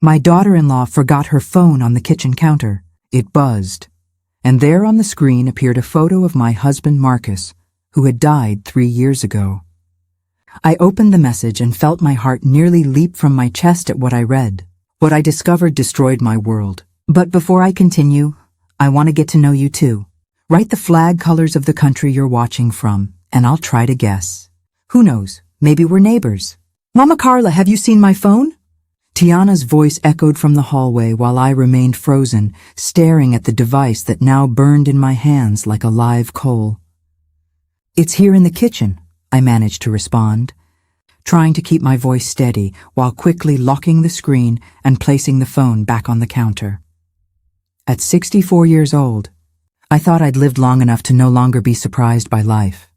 My daughter-in-law forgot her phone on the kitchen counter. It buzzed, and there on the screen appeared a photo of my husband Marcus, who had died 3 years ago. I opened the message and felt my heart nearly leap from my chest at what I read. What I discovered destroyed my world. But before I continue, I want to get to know you too. Write the flag colors of the country you're watching from, and I'll try to guess. Who knows, maybe we're neighbors. Mama Carla, have you seen my phone? Tiana's voice echoed from the hallway while I remained frozen, staring at the device that now burned in my hands like a live coal. It's here in the kitchen, I managed to respond, trying to keep my voice steady while quickly locking the screen and placing the phone back on the counter. At 64 years old, I thought I'd lived long enough to no longer be surprised by life.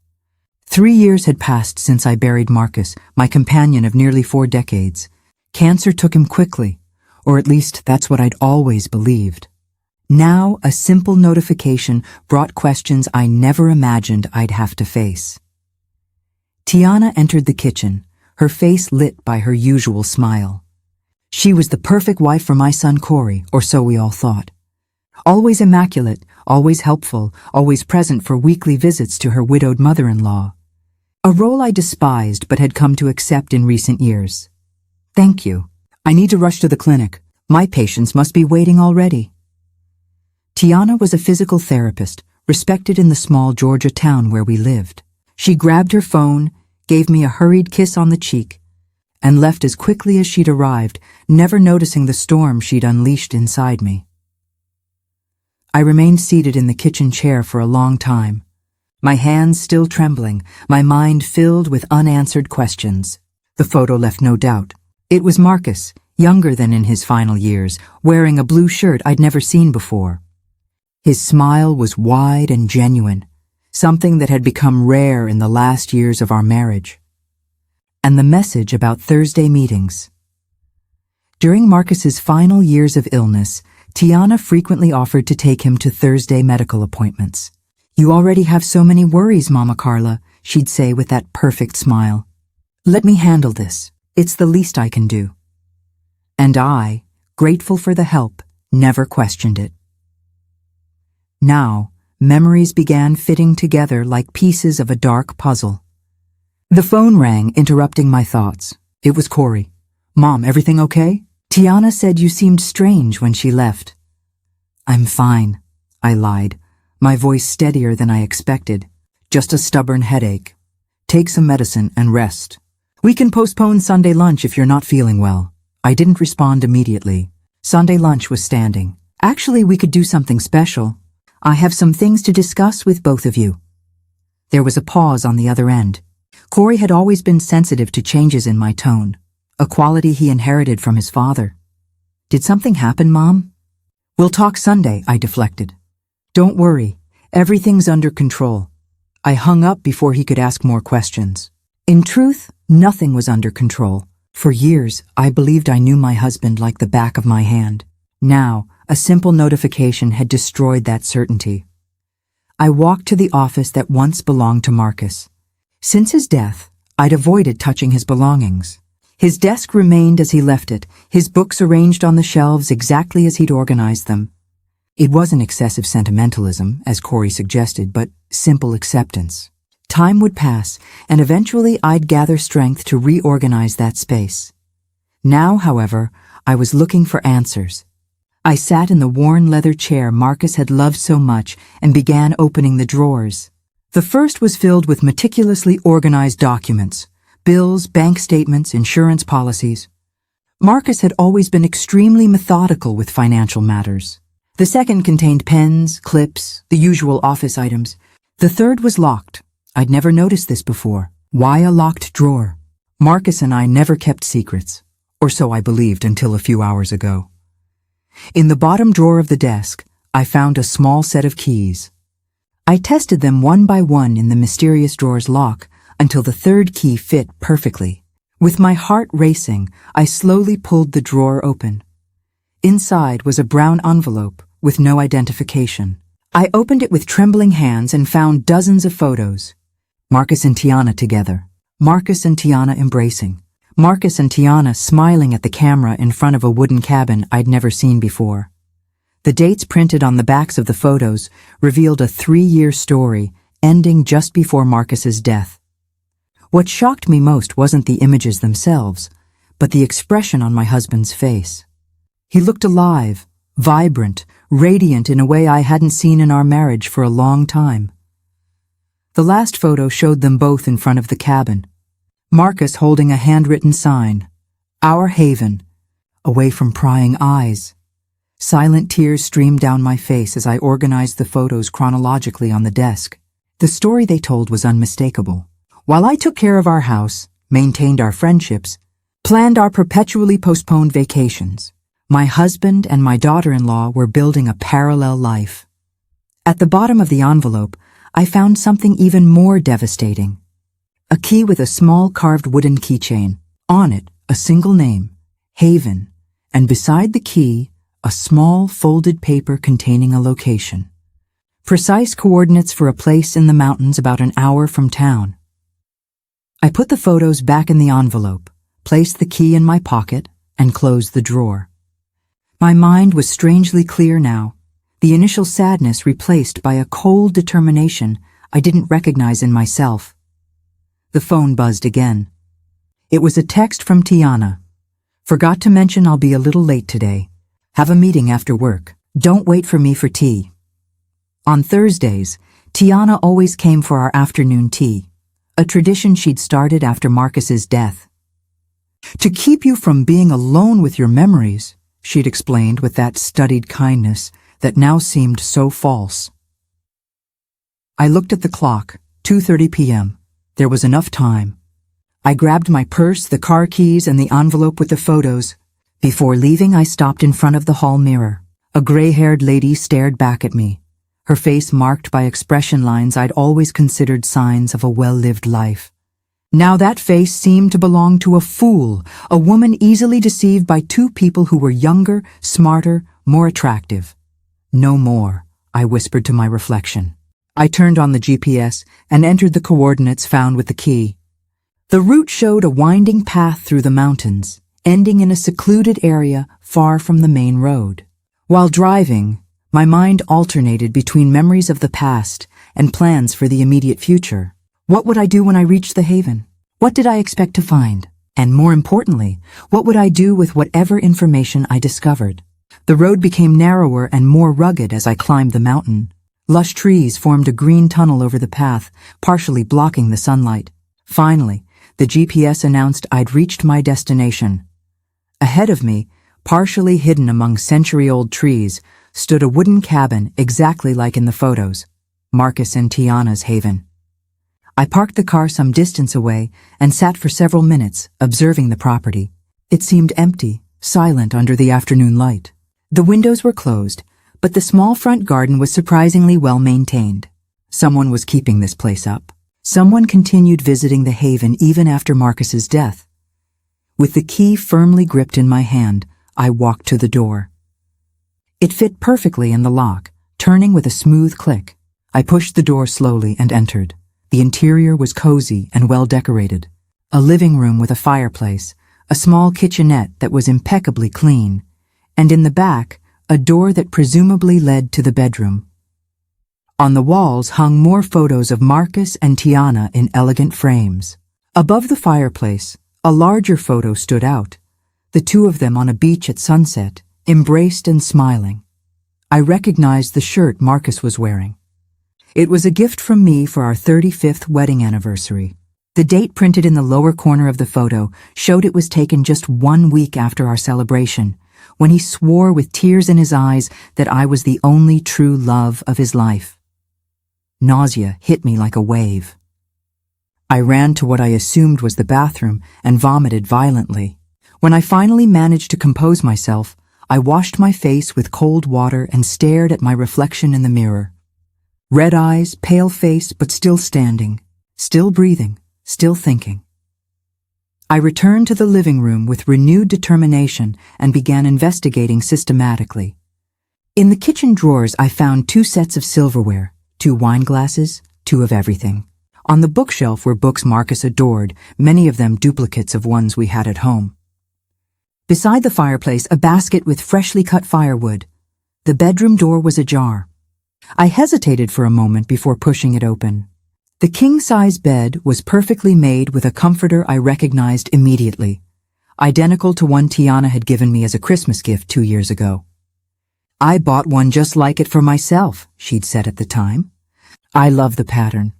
3 years had passed since I buried Marcus, my companion of nearly 4 decades. Cancer took him quickly, or at least that's what I'd always believed. Now, a simple notification brought questions I never imagined I'd have to face. Tiana entered the kitchen, her face lit by her usual smile. She was the perfect wife for my son Corey, or so we all thought. Always immaculate, always helpful, always present for weekly visits to her widowed mother-in-law. A role I despised but had come to accept in recent years. Thank you. I need to rush to the clinic. My patients must be waiting already. Tiana was a physical therapist, respected in the small Georgia town where we lived. She grabbed her phone, gave me a hurried kiss on the cheek, and left as quickly as she'd arrived, never noticing the storm she'd unleashed inside me. I remained seated in the kitchen chair for a long time, my hands still trembling, my mind filled with unanswered questions. The photo left no doubt. It was Marcus, younger than in his final years, wearing a blue shirt I'd never seen before. His smile was wide and genuine, something that had become rare in the last years of our marriage. And the message about Thursday meetings. During Marcus's final years of illness, Tiana frequently offered to take him to Thursday medical appointments. You already have so many worries, Mama Carla, she'd say with that perfect smile. Let me handle this. It's the least I can do. And I, grateful for the help, never questioned it. Now, memories began fitting together like pieces of a dark puzzle. The phone rang, interrupting my thoughts. It was Corey. Mom, everything okay? Tiana said you seemed strange when she left. I'm fine, I lied, my voice steadier than I expected. Just a stubborn headache. Take some medicine and rest. We can postpone Sunday lunch if you're not feeling well. I didn't respond immediately. Sunday lunch was standing. Actually, we could do something special. I have some things to discuss with both of you. There was a pause on the other end. Corey had always been sensitive to changes in my tone, a quality he inherited from his father. Did something happen, Mom? We'll talk Sunday, I deflected. Don't worry, everything's under control. I hung up before he could ask more questions. In truth, nothing was under control. For years, I believed I knew my husband like the back of my hand. Now, a simple notification had destroyed that certainty. I walked to the office that once belonged to Marcus. Since his death, I'd avoided touching his belongings. His desk remained as he left it, his books arranged on the shelves exactly as he'd organized them. It wasn't excessive sentimentalism, as Corey suggested, but simple acceptance. Time would pass, and eventually I'd gather strength to reorganize that space. Now, however, I was looking for answers. I sat in the worn leather chair Marcus had loved so much and began opening the drawers. The first was filled with meticulously organized documents, bills, bank statements, insurance policies. Marcus had always been extremely methodical with financial matters. The second contained pens, clips, the usual office items. The third was locked. I'd never noticed this before. Why a locked drawer? Marcus and I never kept secrets, or so I believed until a few hours ago. In the bottom drawer of the desk, I found a small set of keys. I tested them one by one in the mysterious drawer's lock until the third key fit perfectly. With my heart racing, I slowly pulled the drawer open. Inside was a brown envelope with no identification. I opened it with trembling hands and found dozens of photos. Marcus and Tiana together. Marcus and Tiana embracing. Marcus and Tiana smiling at the camera in front of a wooden cabin I'd never seen before. The dates printed on the backs of the photos revealed a 3-year story ending just before Marcus's death. What shocked me most wasn't the images themselves, but the expression on my husband's face. He looked alive, vibrant, radiant in a way I hadn't seen in our marriage for a long time. The last photo showed them both in front of the cabin, Marcus holding a handwritten sign, "Our Haven," away from prying eyes. Silent tears streamed down my face as I organized the photos chronologically on the desk. The story they told was unmistakable. While I took care of our house, maintained our friendships, planned our perpetually postponed vacations, my husband and my daughter-in-law were building a parallel life. At the bottom of the envelope, I found something even more devastating. A key with a small carved wooden keychain. On it, a single name, Haven, and beside the key, a small folded paper containing a location. Precise coordinates for a place in the mountains about an hour from town. I put the photos back in the envelope, placed the key in my pocket, and closed the drawer. My mind was strangely clear now, the initial sadness replaced by a cold determination I didn't recognize in myself. The phone buzzed again. It was a text from Tiana. "Forgot to mention I'll be a little late today. Have a meeting after work. Don't wait for me for tea." On Thursdays, Tiana always came for our afternoon tea, a tradition she'd started after Marcus's death. "To keep you from being alone with your memories," she'd explained with that studied kindness that now seemed so false. I looked at the clock, 2:30 p.m. There was enough time. I grabbed my purse, the car keys, and the envelope with the photos. Before leaving, I stopped in front of the hall mirror. A gray-haired lady stared back at me, her face marked by expression lines I'd always considered signs of a well-lived life. Now that face seemed to belong to a fool, a woman easily deceived by two people who were younger, smarter, more attractive. "No more," I whispered to my reflection. I turned on the GPS and entered the coordinates found with the key. The route showed a winding path through the mountains, ending in a secluded area far from the main road. While driving, my mind alternated between memories of the past and plans for the immediate future. What would I do when I reached the Haven? What did I expect to find? And more importantly, what would I do with whatever information I discovered? The road became narrower and more rugged as I climbed the mountain. Lush trees formed a green tunnel over the path, partially blocking the sunlight. Finally, the GPS announced I'd reached my destination. Ahead of me, partially hidden among century-old trees, stood a wooden cabin exactly like in the photos, Marcus and Tiana's Haven. I parked the car some distance away and sat for several minutes, observing the property. It seemed empty, silent under the afternoon light. The windows were closed, but the small front garden was surprisingly well maintained. Someone was keeping this place up. Someone continued visiting the Haven even after Marcus's death. With the key firmly gripped in my hand, I walked to the door. It fit perfectly in the lock, turning with a smooth click. I pushed the door slowly and entered. The interior was cozy and well decorated. A living room with a fireplace, a small kitchenette that was impeccably clean, and in the back, a door that presumably led to the bedroom. On the walls hung more photos of Marcus and Tiana in elegant frames. Above the fireplace, a larger photo stood out, the two of them on a beach at sunset, embraced and smiling. I recognized the shirt Marcus was wearing. It was a gift from me for our 35th wedding anniversary. The date printed in the lower corner of the photo showed it was taken just 1 week after our celebration, when he swore with tears in his eyes that I was the only true love of his life. Nausea hit me like a wave. I ran to what I assumed was the bathroom and vomited violently. When I finally managed to compose myself, I washed my face with cold water and stared at my reflection in the mirror. Red eyes, pale face, but still standing, still breathing, still thinking. I returned to the living room with renewed determination and began investigating systematically. In the kitchen drawers, I found 2 sets of silverware, 2 wine glasses, 2 of everything. On the bookshelf were books Marcus adored, many of them duplicates of ones we had at home. Beside the fireplace, a basket with freshly cut firewood. The bedroom door was ajar. I hesitated for a moment before pushing it open. The king-size bed was perfectly made with a comforter I recognized immediately, identical to one Tiana had given me as a Christmas gift 2 years ago. "I bought one just like it for myself," she'd said at the time. I love the pattern.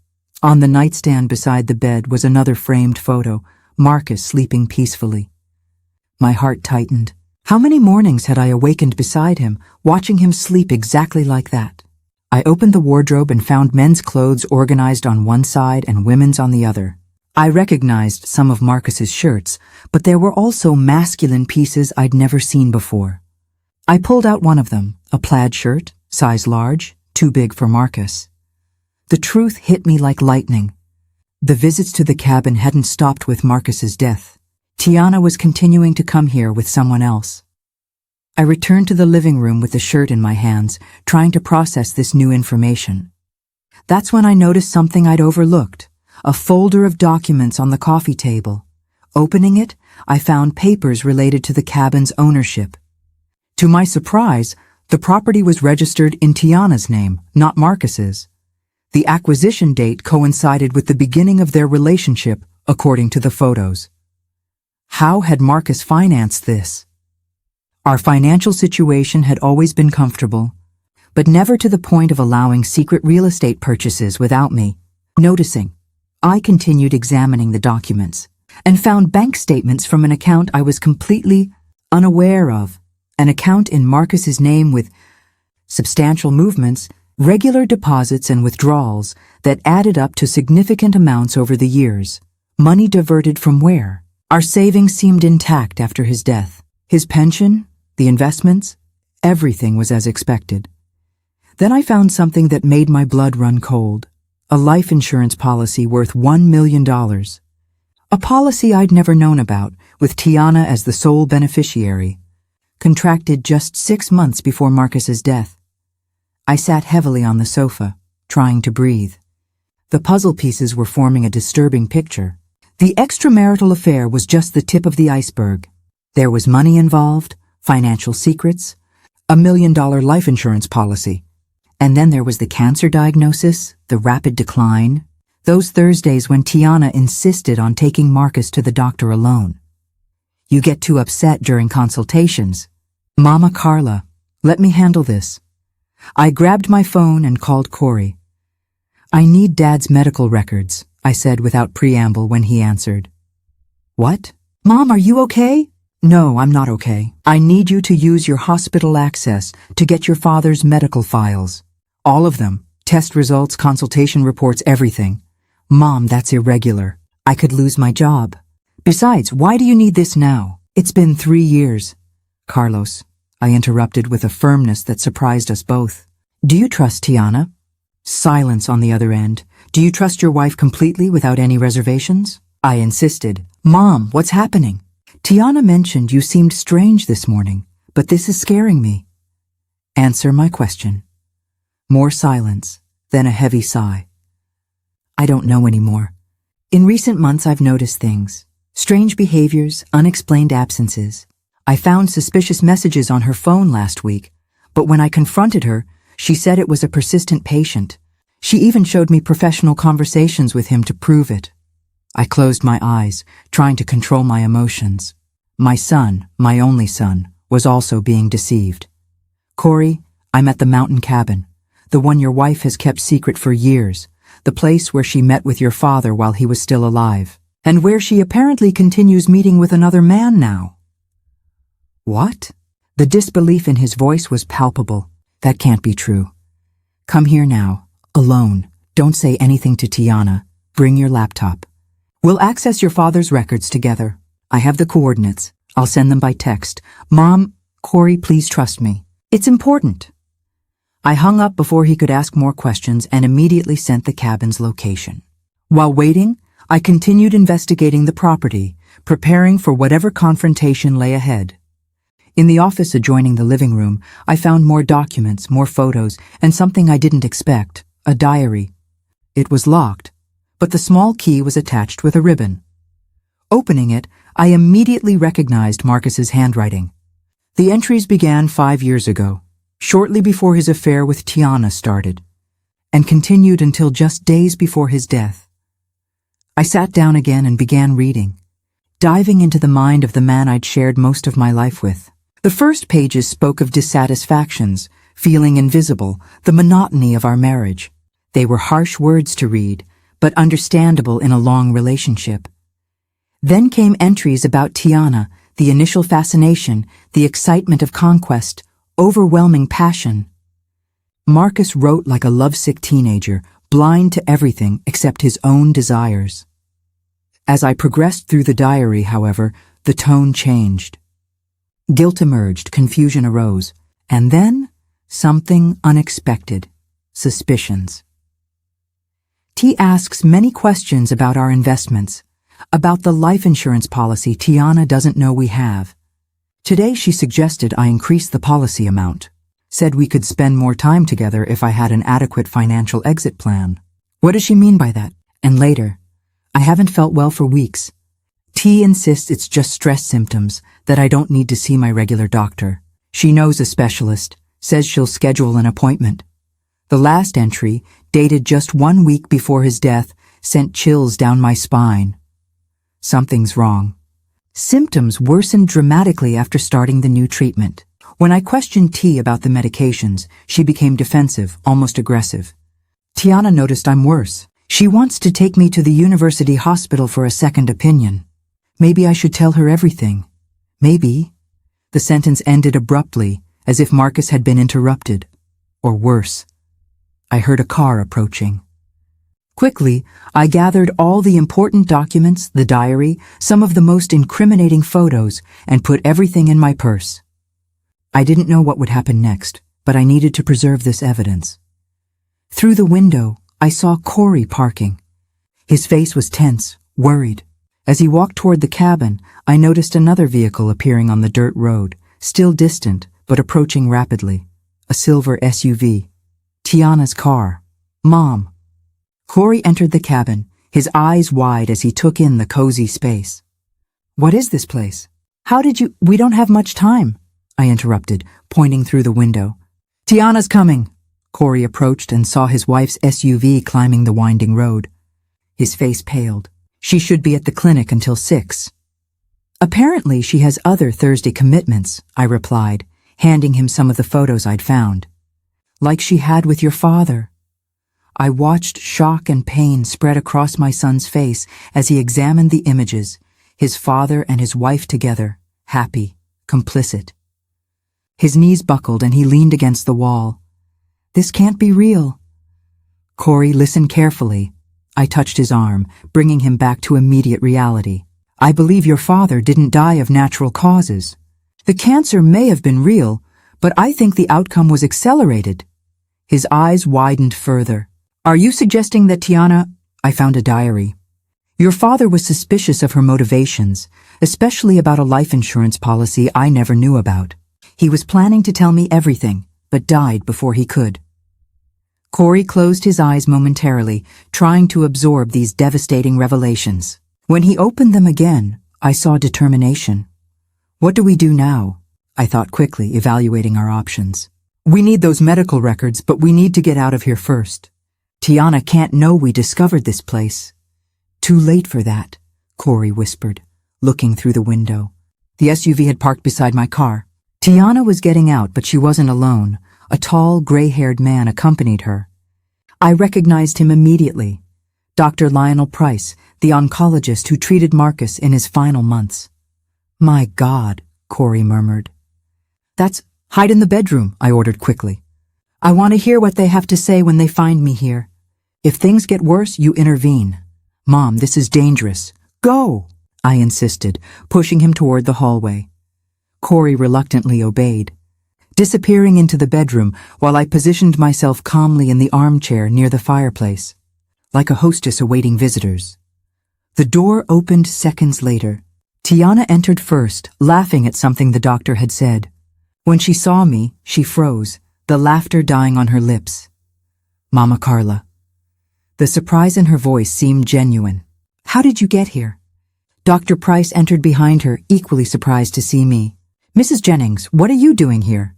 On the nightstand beside the bed was another framed photo, Marcus sleeping peacefully. My heart tightened. How many mornings had I awakened beside him, watching him sleep exactly like that? I opened the wardrobe and found men's clothes organized on one side and women's on the other. I recognized some of Marcus's shirts, but there were also masculine pieces I'd never seen before. I pulled out one of them, a plaid shirt, size large, too big for Marcus. The truth hit me like lightning. The visits to the cabin hadn't stopped with Marcus's death. Tiana was continuing to come here with someone else. I returned to the living room with the shirt in my hands, trying to process this new information. That's when I noticed something I'd overlooked, a folder of documents on the coffee table. Opening it, I found papers related to the cabin's ownership. To my surprise, the property was registered in Tiana's name, not Marcus's. The acquisition date coincided with the beginning of their relationship, according to the photos. How had Marcus financed this? Our financial situation had always been comfortable, but never to the point of allowing secret real estate purchases without me noticing. I continued examining the documents and found bank statements from an account I was completely unaware of, an account in Marcus's name with substantial movements, regular deposits and withdrawals that added up to significant amounts over the years. Money diverted from where? Our savings seemed intact after his death. His pension, the investments, everything was as expected. Then I found something that made my blood run cold. A life insurance policy worth $1 million. A policy I'd never known about, with Tiana as the sole beneficiary. Contracted just 6 months before Marcus's death. I sat heavily on the sofa, trying to breathe. The puzzle pieces were forming a disturbing picture. The extramarital affair was just the tip of the iceberg. There was money involved, financial secrets, a $1 million life insurance policy. And then there was the cancer diagnosis, the rapid decline, those Thursdays when Tiana insisted on taking Marcus to the doctor alone. You get too upset during consultations. Mama Carla, let me handle this. I grabbed my phone and called Corey. I need Dad's medical records, I said without preamble when he answered. What? Mom, are you okay? No, I'm not okay. I need you to use your hospital access to get your father's medical files. All of them. Test results, consultation reports, everything. Mom, that's irregular. I could lose my job. Besides, why do you need this now? It's been 3 years. Carlos, I interrupted with a firmness that surprised us both. Do you trust Tiana? Silence on the other end. Do you trust your wife completely without any reservations? I insisted. Mom, what's happening? Tiana mentioned you seemed strange this morning, but this is scaring me. Answer my question. More silence, then a heavy sigh. I don't know anymore. In recent months I've noticed things. Strange behaviors, unexplained absences. I found suspicious messages on her phone last week, but when I confronted her, she said it was a persistent patient. She even showed me professional conversations with him to prove it. I closed my eyes, trying to control my emotions. My son, my only son, was also being deceived. Corey, I'm at the mountain cabin, the one your wife has kept secret for years, the place where she met with your father while he was still alive, and where she apparently continues meeting with another man now. What? The disbelief in his voice was palpable. That can't be true. Come here now, alone. Don't say anything to Tiana. Bring your laptop. We'll access your father's records together. I have the coordinates. I'll send them by text. Mom, Corey, please trust me. It's important. I hung up before he could ask more questions and immediately sent the cabin's location. While waiting, I continued investigating the property, preparing for whatever confrontation lay ahead. In the office adjoining the living room, I found more documents, more photos, and something I didn't expect, a diary. It was locked, but the small key was attached with a ribbon. Opening it, I immediately recognized Marcus's handwriting. The entries began 5 years ago, shortly before his affair with Tiana started, and continued until just days before his death. I sat down again and began reading, diving into the mind of the man I'd shared most of my life with. The first pages spoke of dissatisfactions, feeling invisible, the monotony of our marriage. They were harsh words to read, but understandable in a long relationship. Then came entries about Tiana, the initial fascination, the excitement of conquest, overwhelming passion. Marcus wrote like a lovesick teenager, blind to everything except his own desires. As I progressed through the diary, however, the tone changed. Guilt emerged, confusion arose, and then something unexpected: suspicions. T asks many questions about our investments, about the life insurance policy Tiana doesn't know we have. Today she suggested I increase the policy amount, said we could spend more time together if I had an adequate financial exit plan. What does she mean by that? And later, I haven't felt well for weeks. T insists it's just stress symptoms, that I don't need to see my regular doctor. She knows a specialist, says she'll schedule an appointment. The last entry, dated just 1 week before his death, sent chills down my spine. Something's wrong. Symptoms worsened dramatically after starting the new treatment. When I questioned T about the medications, she became defensive, almost aggressive. Tiana noticed I'm worse. She wants to take me to the university hospital for a second opinion. Maybe I should tell her everything. Maybe. The sentence ended abruptly, as if Marcus had been interrupted. Or worse. I heard a car approaching. Quickly, I gathered all the important documents, the diary, some of the most incriminating photos, and put everything in my purse. I didn't know what would happen next, but I needed to preserve this evidence. Through the window, I saw Corey parking. His face was tense, worried. As he walked toward the cabin, I noticed another vehicle appearing on the dirt road, still distant, but approaching rapidly. A silver SUV. Tiana's car. Mom. Corey entered the cabin, his eyes wide as he took in the cozy space. What is this place? How did you— We don't have much time, I interrupted, pointing through the window. Tiana's coming. Corey approached and saw his wife's SUV climbing the winding road. His face paled. She should be at the clinic until 6. Apparently she has other Thursday commitments, I replied, handing him some of the photos I'd found. Like she had with your father. I watched shock and pain spread across my son's face as he examined the images, his father and his wife together, happy, complicit. His knees buckled and he leaned against the wall. This can't be real. Corey, listen carefully. I touched his arm, bringing him back to immediate reality. I believe your father didn't die of natural causes. The cancer may have been real, but I think the outcome was accelerated. His eyes widened further. Are you suggesting that Tiana— I found a diary. Your father was suspicious of her motivations, especially about a life insurance policy I never knew about. He was planning to tell me everything, but died before he could. Corey closed his eyes momentarily, trying to absorb these devastating revelations. When he opened them again, I saw determination. What do we do now? I thought quickly, evaluating our options. We need those medical records, but we need to get out of here first. Tiana can't know we discovered this place. Too late for that, Corey whispered, looking through the window. The SUV had parked beside my car. Tiana was getting out, but she wasn't alone. A tall, gray-haired man accompanied her. I recognized him immediately. Dr. Lionel Price, the oncologist who treated Marcus in his final months. My God, Corey murmured. Hide in the bedroom, I ordered quickly. I want to hear what they have to say when they find me here. If things get worse, you intervene. Mom, this is dangerous. Go, I insisted, pushing him toward the hallway. Corey reluctantly obeyed, disappearing into the bedroom while I positioned myself calmly in the armchair near the fireplace, like a hostess awaiting visitors. The door opened seconds later. Tiana entered first, laughing at something the doctor had said. When she saw me, she froze, the laughter dying on her lips. Mama Carla. The surprise in her voice seemed genuine. How did you get here? Dr. Price entered behind her, equally surprised to see me. Mrs. Jennings, what are you doing here?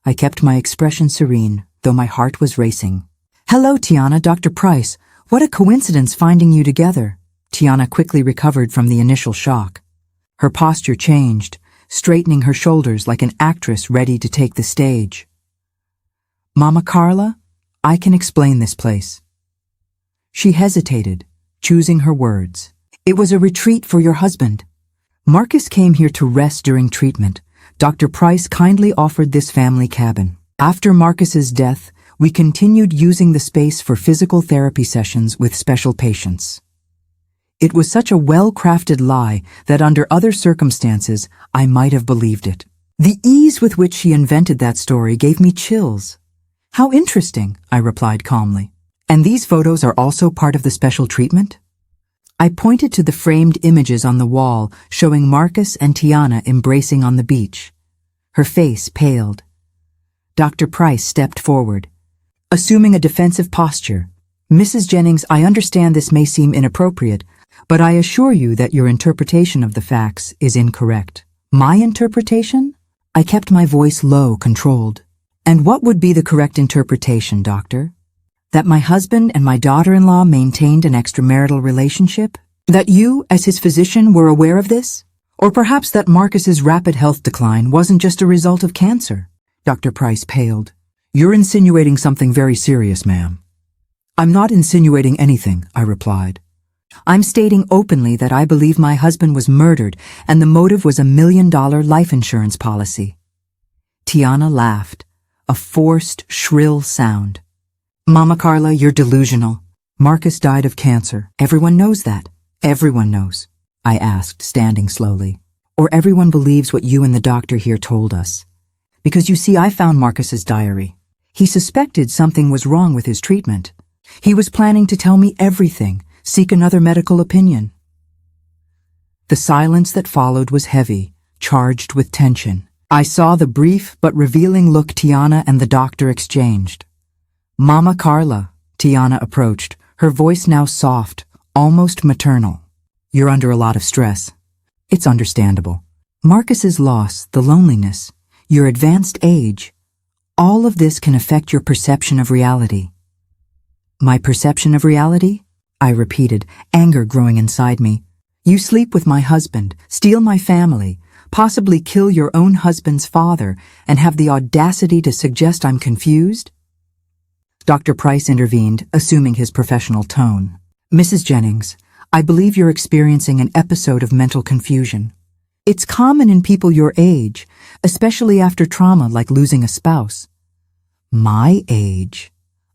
I kept my expression serene, though my heart was racing. Hello, Tiana, Dr. Price. What a coincidence finding you together. Tiana quickly recovered from the initial shock. Her posture changed, straightening her shoulders like an actress ready to take the stage. Mama Carla, I can explain this place. She hesitated, choosing her words. It was a retreat for your husband. Marcus came here to rest during treatment. Dr. Price kindly offered this family cabin. After Marcus's death, we continued using the space for physical therapy sessions with special patients. It was such a well-crafted lie that under other circumstances, I might have believed it. The ease with which she invented that story gave me chills. How interesting, I replied calmly. And these photos are also part of the special treatment? I pointed to the framed images on the wall showing Marcus and Tiana embracing on the beach. Her face paled. Dr. Price stepped forward, assuming a defensive posture. Mrs. Jennings, I understand this may seem inappropriate, but I assure you that your interpretation of the facts is incorrect. My interpretation? I kept my voice low, controlled. And what would be the correct interpretation, doctor? That my husband and my daughter-in-law maintained an extramarital relationship? That you, as his physician, were aware of this? Or perhaps that Marcus's rapid health decline wasn't just a result of cancer? Dr. Price paled. You're insinuating something very serious, ma'am. I'm not insinuating anything, I replied. I'm stating openly that I believe my husband was murdered and the motive was $1 million life insurance policy. Tiana laughed, a forced, shrill sound. Mama Carla, you're delusional. Marcus died of cancer. Everyone knows that. Everyone knows, I asked, standing slowly. Or everyone believes what you and the doctor here told us. Because you see, I found Marcus's diary. He suspected something was wrong with his treatment. He was planning to tell me everything, seek another medical opinion. The silence that followed was heavy, charged with tension. I saw the brief but revealing look Tiana and the doctor exchanged. Mama Carla, Tiana approached, her voice now soft, almost maternal. You're under a lot of stress. It's understandable. Marcus's loss, the loneliness, your advanced age, all of this can affect your perception of reality. My perception of reality? I repeated, anger growing inside me. You sleep with my husband, steal my family, possibly kill your own husband's father, and have the audacity to suggest I'm confused? Dr. Price intervened, assuming his professional tone. Mrs. Jennings, I believe you're experiencing an episode of mental confusion. It's common in people your age, especially after trauma like losing a spouse. My age,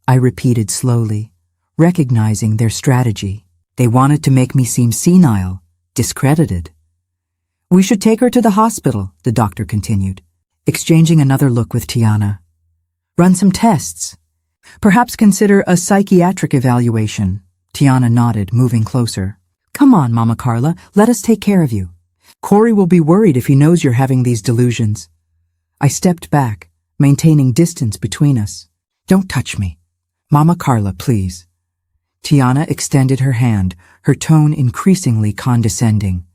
I repeated slowly, recognizing their strategy. They wanted to make me seem senile, discredited. We should take her to the hospital, the doctor continued, exchanging another look with Tiana. Run some tests. Perhaps consider a psychiatric evaluation. Tiana nodded, moving closer. Come on, Mama Carla, let us take care of you. Corey will be worried if he knows you're having these delusions. I stepped back, maintaining distance between us. Don't touch me. Mama Carla, please. Tiana extended her hand, her tone increasingly condescending.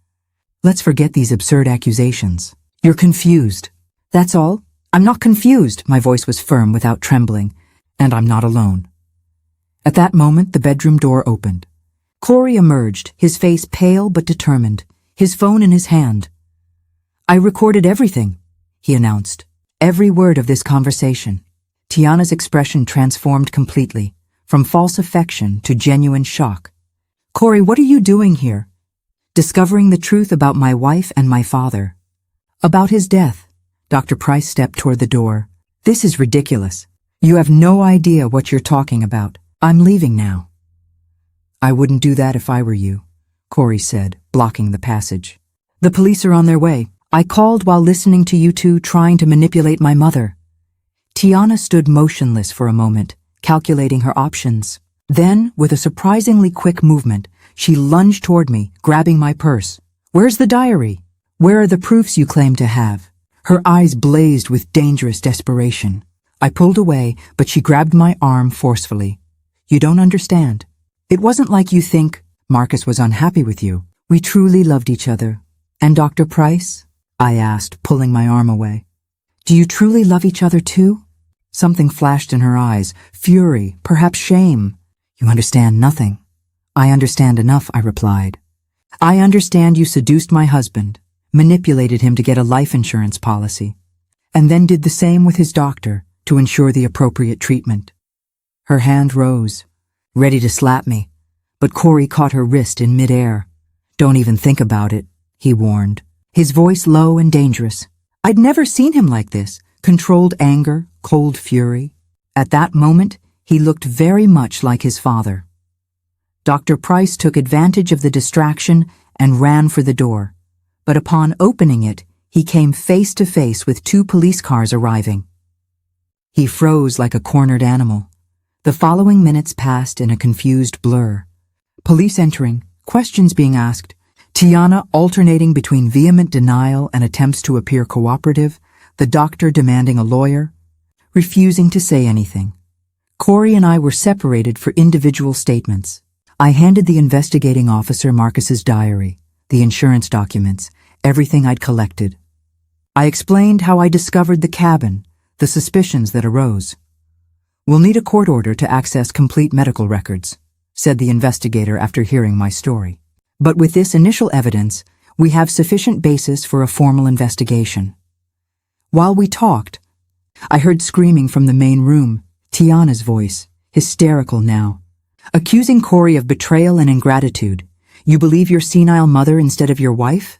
Let's forget these absurd accusations. You're confused. That's all? I'm not confused, my voice was firm without trembling, and I'm not alone. At that moment, the bedroom door opened. Corey emerged, his face pale but determined, his phone in his hand. I recorded everything, he announced. Every word of this conversation. Tiana's expression transformed completely, from false affection to genuine shock. Corey, what are you doing here? Discovering the truth about my wife and my father. About his death. Dr. Price stepped toward the door. This is ridiculous. You have no idea what you're talking about. I'm leaving now. I wouldn't do that if I were you, Corey said, blocking the passage. The police are on their way. I called while listening to you two trying to manipulate my mother. Tiana stood motionless for a moment, calculating her options. Then, with a surprisingly quick movement, she lunged toward me, grabbing my purse. Where's the diary? Where are the proofs you claim to have? Her eyes blazed with dangerous desperation. I pulled away, but she grabbed my arm forcefully. You don't understand. It wasn't like you think Marcus was unhappy with you. We truly loved each other. And Dr. Price? I asked, pulling my arm away. Do you truly love each other too? Something flashed in her eyes, fury, perhaps shame. You understand nothing. I understand enough, I replied. I understand you seduced my husband, manipulated him to get a life insurance policy, and then did the same with his doctor to ensure the appropriate treatment. Her hand rose, ready to slap me, but Corey caught her wrist in midair. Don't even think about it, he warned, his voice low and dangerous. I'd never seen him like this, controlled anger, cold fury. At that moment, he looked very much like his father. Dr. Price took advantage of the distraction and ran for the door, but upon opening it, he came face to face with 2 police cars arriving. He froze like a cornered animal. The following minutes passed in a confused blur. Police entering, questions being asked, Tiana alternating between vehement denial and attempts to appear cooperative, the doctor demanding a lawyer, refusing to say anything. Corey and I were separated for individual statements. I handed the investigating officer Marcus's diary, the insurance documents, everything I'd collected. I explained how I discovered the cabin, the suspicions that arose. We'll need a court order to access complete medical records, said the investigator after hearing my story. But with this initial evidence, we have sufficient basis for a formal investigation. While we talked, I heard screaming from the main room, Tiana's voice, hysterical now, accusing Corey of betrayal and ingratitude. You believe your senile mother instead of your wife?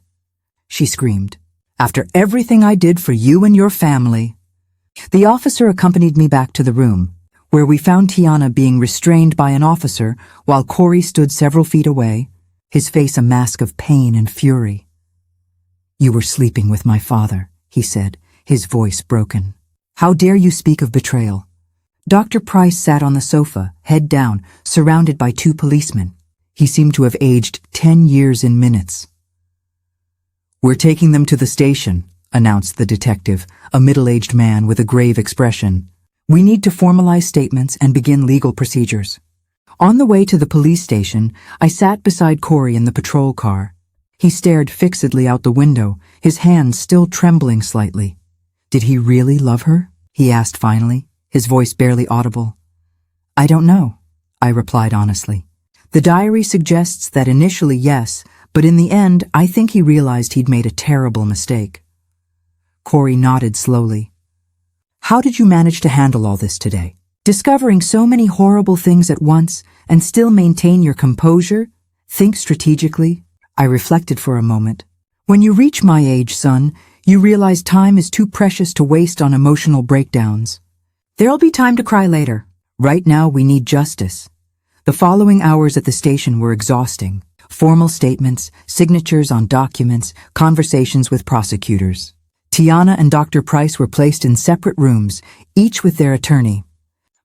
She screamed. After everything I did for you and your family. The officer accompanied me back to the room, where we found Tiana being restrained by an officer while Corey stood several feet away, his face a mask of pain and fury. You were sleeping with my father, he said, his voice broken. How dare you speak of betrayal? Dr. Price sat on the sofa, head down, surrounded by 2 policemen. He seemed to have aged 10 years in minutes. We're taking them to the station, announced the detective, a middle-aged man with a grave expression. We need to formalize statements and begin legal procedures. On the way to the police station, I sat beside Corey in the patrol car. He stared fixedly out the window, his hands still trembling slightly. Did he really love her? He asked finally, his voice barely audible. I don't know, I replied honestly. The diary suggests that initially yes, but in the end I think he realized he'd made a terrible mistake. Corey nodded slowly. How did you manage to handle all this today? Discovering so many horrible things at once and still maintain your composure? Think strategically? I reflected for a moment. When you reach my age, son, you realize time is too precious to waste on emotional breakdowns. There'll be time to cry later. Right now we need justice. The following hours at the station were exhausting. Formal statements, signatures on documents, conversations with prosecutors. Tiana and Dr. Price were placed in separate rooms, each with their attorney.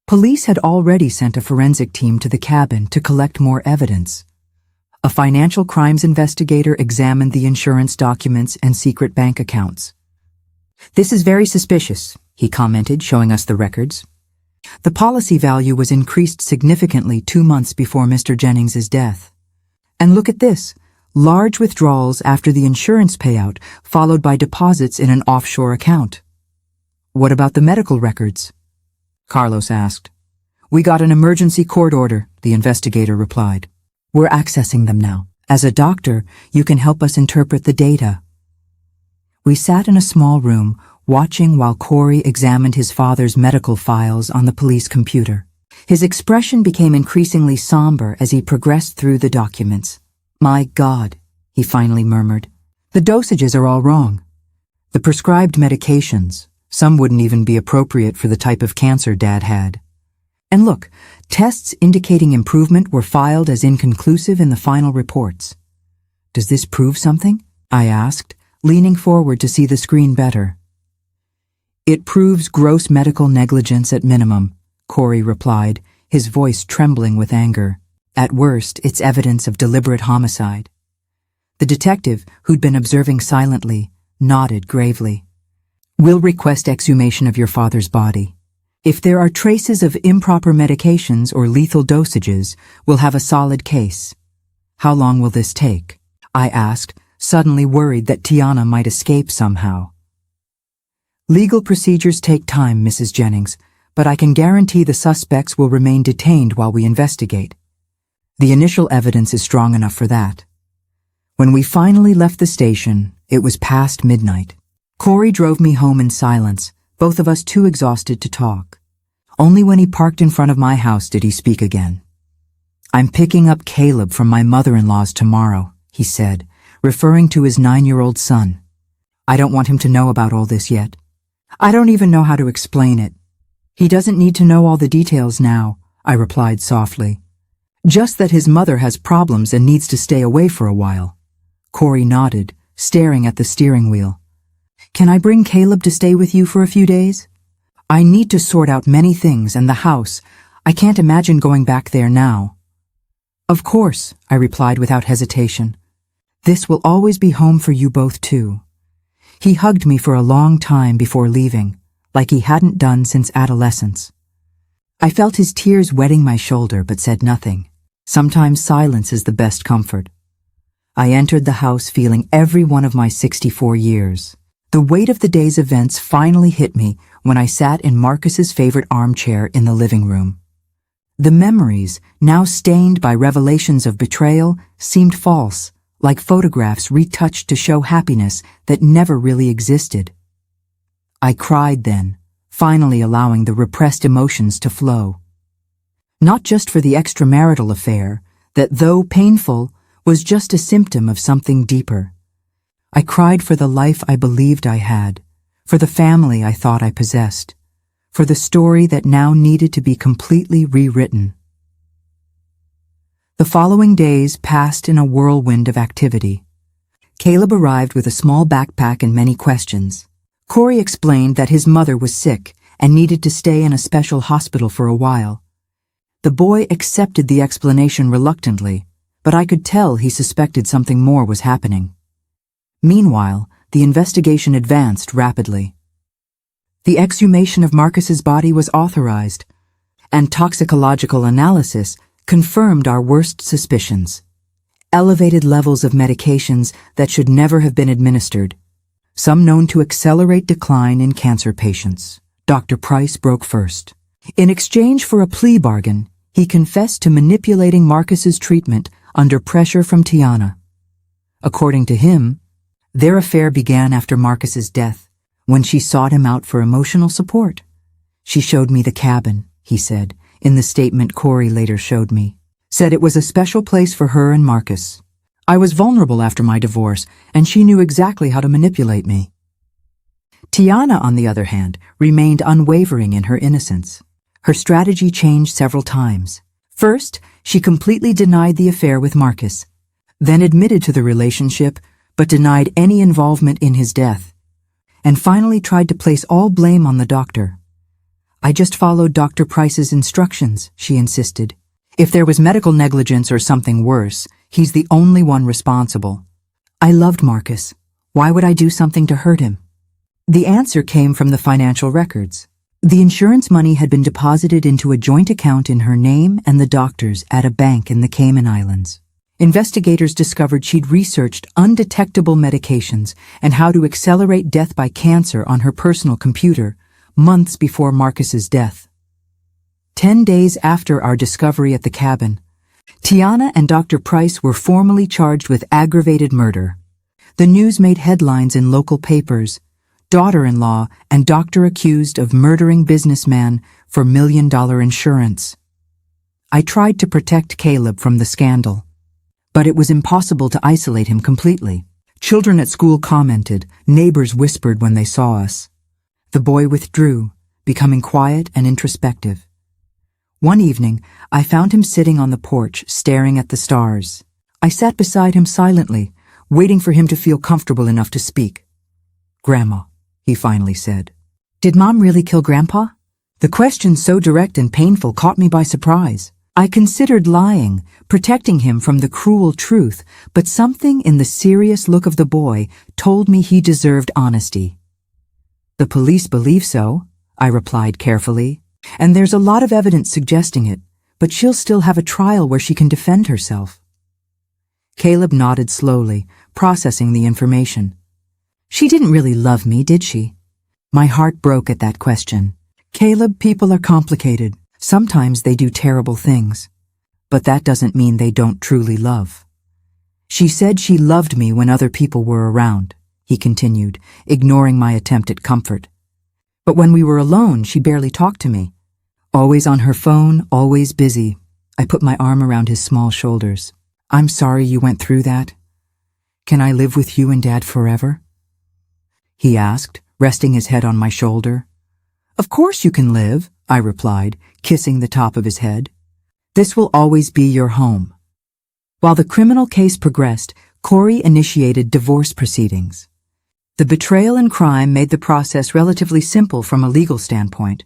Police had already sent a forensic team to the cabin to collect more evidence. A financial crimes investigator examined the insurance documents and secret bank accounts. This is very suspicious, he commented, showing us the records. The policy value was increased significantly 2 months before Mr. Jennings's death. And look at this, large withdrawals after the insurance payout, followed by deposits in an offshore account. What about the medical records? Carlos asked. We got an emergency court order, the investigator replied. We're accessing them now. As a doctor, you can help us interpret the data. We sat in a small room, watching while Corey examined his father's medical files on the police computer. His expression became increasingly somber as he progressed through the documents. My God, he finally murmured. The dosages are all wrong. The prescribed medications, some wouldn't even be appropriate for the type of cancer Dad had. And look, tests indicating improvement were filed as inconclusive in the final reports. Does this prove something? I asked, leaning forward to see the screen better. It proves gross medical negligence at minimum, Corey replied, his voice trembling with anger. At worst, it's evidence of deliberate homicide. The detective, who'd been observing silently, nodded gravely. We'll request exhumation of your father's body. If there are traces of improper medications or lethal dosages, we'll have a solid case. How long will this take? I asked, suddenly worried that Tiana might escape somehow. Legal procedures take time, Mrs. Jennings, but I can guarantee the suspects will remain detained while we investigate. The initial evidence is strong enough for that. When we finally left the station, it was past midnight. Corey drove me home in silence, both of us too exhausted to talk. Only when he parked in front of my house did he speak again. I'm picking up Caleb from my mother-in-law's tomorrow, he said, referring to his 9-year-old son. I don't want him to know about all this yet. I don't even know how to explain it. He doesn't need to know all the details now, I replied softly. Just that his mother has problems and needs to stay away for a while. Corey nodded, staring at the steering wheel. Can I bring Caleb to stay with you for a few days? I need to sort out many things and the house. I can't imagine going back there now. Of course, I replied without hesitation. This will always be home for you both too. He hugged me for a long time before leaving, like he hadn't done since adolescence. I felt his tears wetting my shoulder but said nothing. Sometimes silence is the best comfort. I entered the house feeling every one of my 64 years. The weight of the day's events finally hit me when I sat in Marcus's favorite armchair in the living room. The memories, now stained by revelations of betrayal, seemed false, like photographs retouched to show happiness that never really existed. I cried then, finally allowing the repressed emotions to flow. Not just for the extramarital affair, that though painful, was just a symptom of something deeper. I cried for the life I believed I had, for the family I thought I possessed, for the story that now needed to be completely rewritten. The following days passed in a whirlwind of activity. Caleb arrived with a small backpack and many questions. Corey explained that his mother was sick and needed to stay in a special hospital for a while. The boy accepted the explanation reluctantly, but I could tell he suspected something more was happening. Meanwhile, the investigation advanced rapidly. The exhumation of Marcus's body was authorized, and toxicological analysis confirmed our worst suspicions. Elevated levels of medications that should never have been administered, some known to accelerate decline in cancer patients. Dr. Price broke first. In exchange for a plea bargain, he confessed to manipulating Marcus's treatment under pressure from Tiana. According to him, their affair began after Marcus's death, when she sought him out for emotional support. She showed me the cabin, he said, in the statement Corey later showed me. Said it was a special place for her and Marcus. I was vulnerable after my divorce, and she knew exactly how to manipulate me. Tiana, on the other hand, remained unwavering in her innocence. Her strategy changed several times. First, she completely denied the affair with Marcus, then admitted to the relationship, but denied any involvement in his death, and finally tried to place all blame on the doctor. I just followed Dr. Price's instructions, she insisted. If there was medical negligence or something worse, he's the only one responsible. I loved Marcus. Why would I do something to hurt him? The answer came from the financial records. The insurance money had been deposited into a joint account in her name and the doctor's at a bank in the Cayman Islands. Investigators discovered she'd researched undetectable medications and how to accelerate death by cancer on her personal computer, months before Marcus's death. 10 days after our discovery at the cabin, Tiana and Dr. Price were formally charged with aggravated murder. The news made headlines in local papers. Daughter-in-law and doctor accused of murdering businessman for $1 million insurance. I tried to protect Caleb from the scandal, but it was impossible to isolate him completely. Children at school commented, neighbors whispered when they saw us. The boy withdrew, becoming quiet and introspective. One evening, I found him sitting on the porch, staring at the stars. I sat beside him silently, waiting for him to feel comfortable enough to speak. "Grandma," he finally said. "Did Mom really kill Grandpa?" The question, so direct and painful, caught me by surprise. I considered lying, protecting him from the cruel truth, but something in the serious look of the boy told me he deserved honesty. "The police believe so," I replied carefully. And there's a lot of evidence suggesting it, but she'll still have a trial where she can defend herself. Caleb nodded slowly, processing the information. She didn't really love me, did she? My heart broke at that question. Caleb, people are complicated. Sometimes they do terrible things. But that doesn't mean they don't truly love. She said she loved me when other people were around, he continued, ignoring my attempt at comfort. But when we were alone, she barely talked to me. Always on her phone, always busy. I put my arm around his small shoulders. I'm sorry you went through that. Can I live with you and Dad forever? He asked, resting his head on my shoulder. Of course you can live, I replied, kissing the top of his head. This will always be your home. While the criminal case progressed, Corey initiated divorce proceedings. The betrayal and crime made the process relatively simple from a legal standpoint,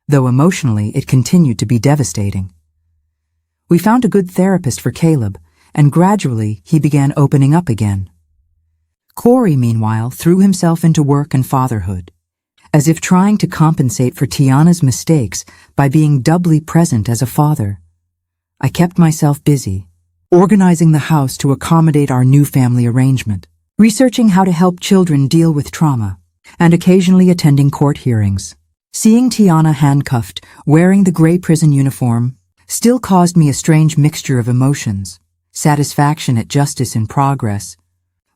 though emotionally it continued to be devastating. We found a good therapist for Caleb, and gradually he began opening up again. Corey, meanwhile, threw himself into work and fatherhood, as if trying to compensate for Tiana's mistakes by being doubly present as a father. I kept myself busy, organizing the house to accommodate our new family arrangement, researching how to help children deal with trauma, and occasionally attending court hearings. Seeing Tiana handcuffed, wearing the gray prison uniform, still caused me a strange mixture of emotions, satisfaction at justice in progress,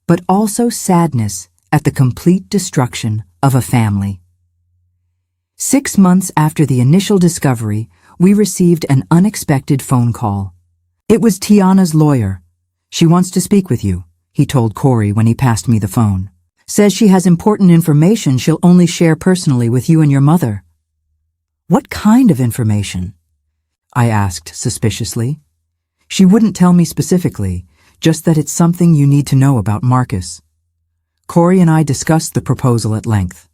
but also sadness at the complete destruction of a family. 6 months after the initial discovery, we received an unexpected phone call. It was Tiana's lawyer. She wants to speak with you, he told Corey when he passed me the phone. Says she has important information she'll only share personally with you and your mother. What kind of information? I asked suspiciously. She wouldn't tell me specifically, just that it's something you need to know about Marcus. Corey and I discussed the proposal at length.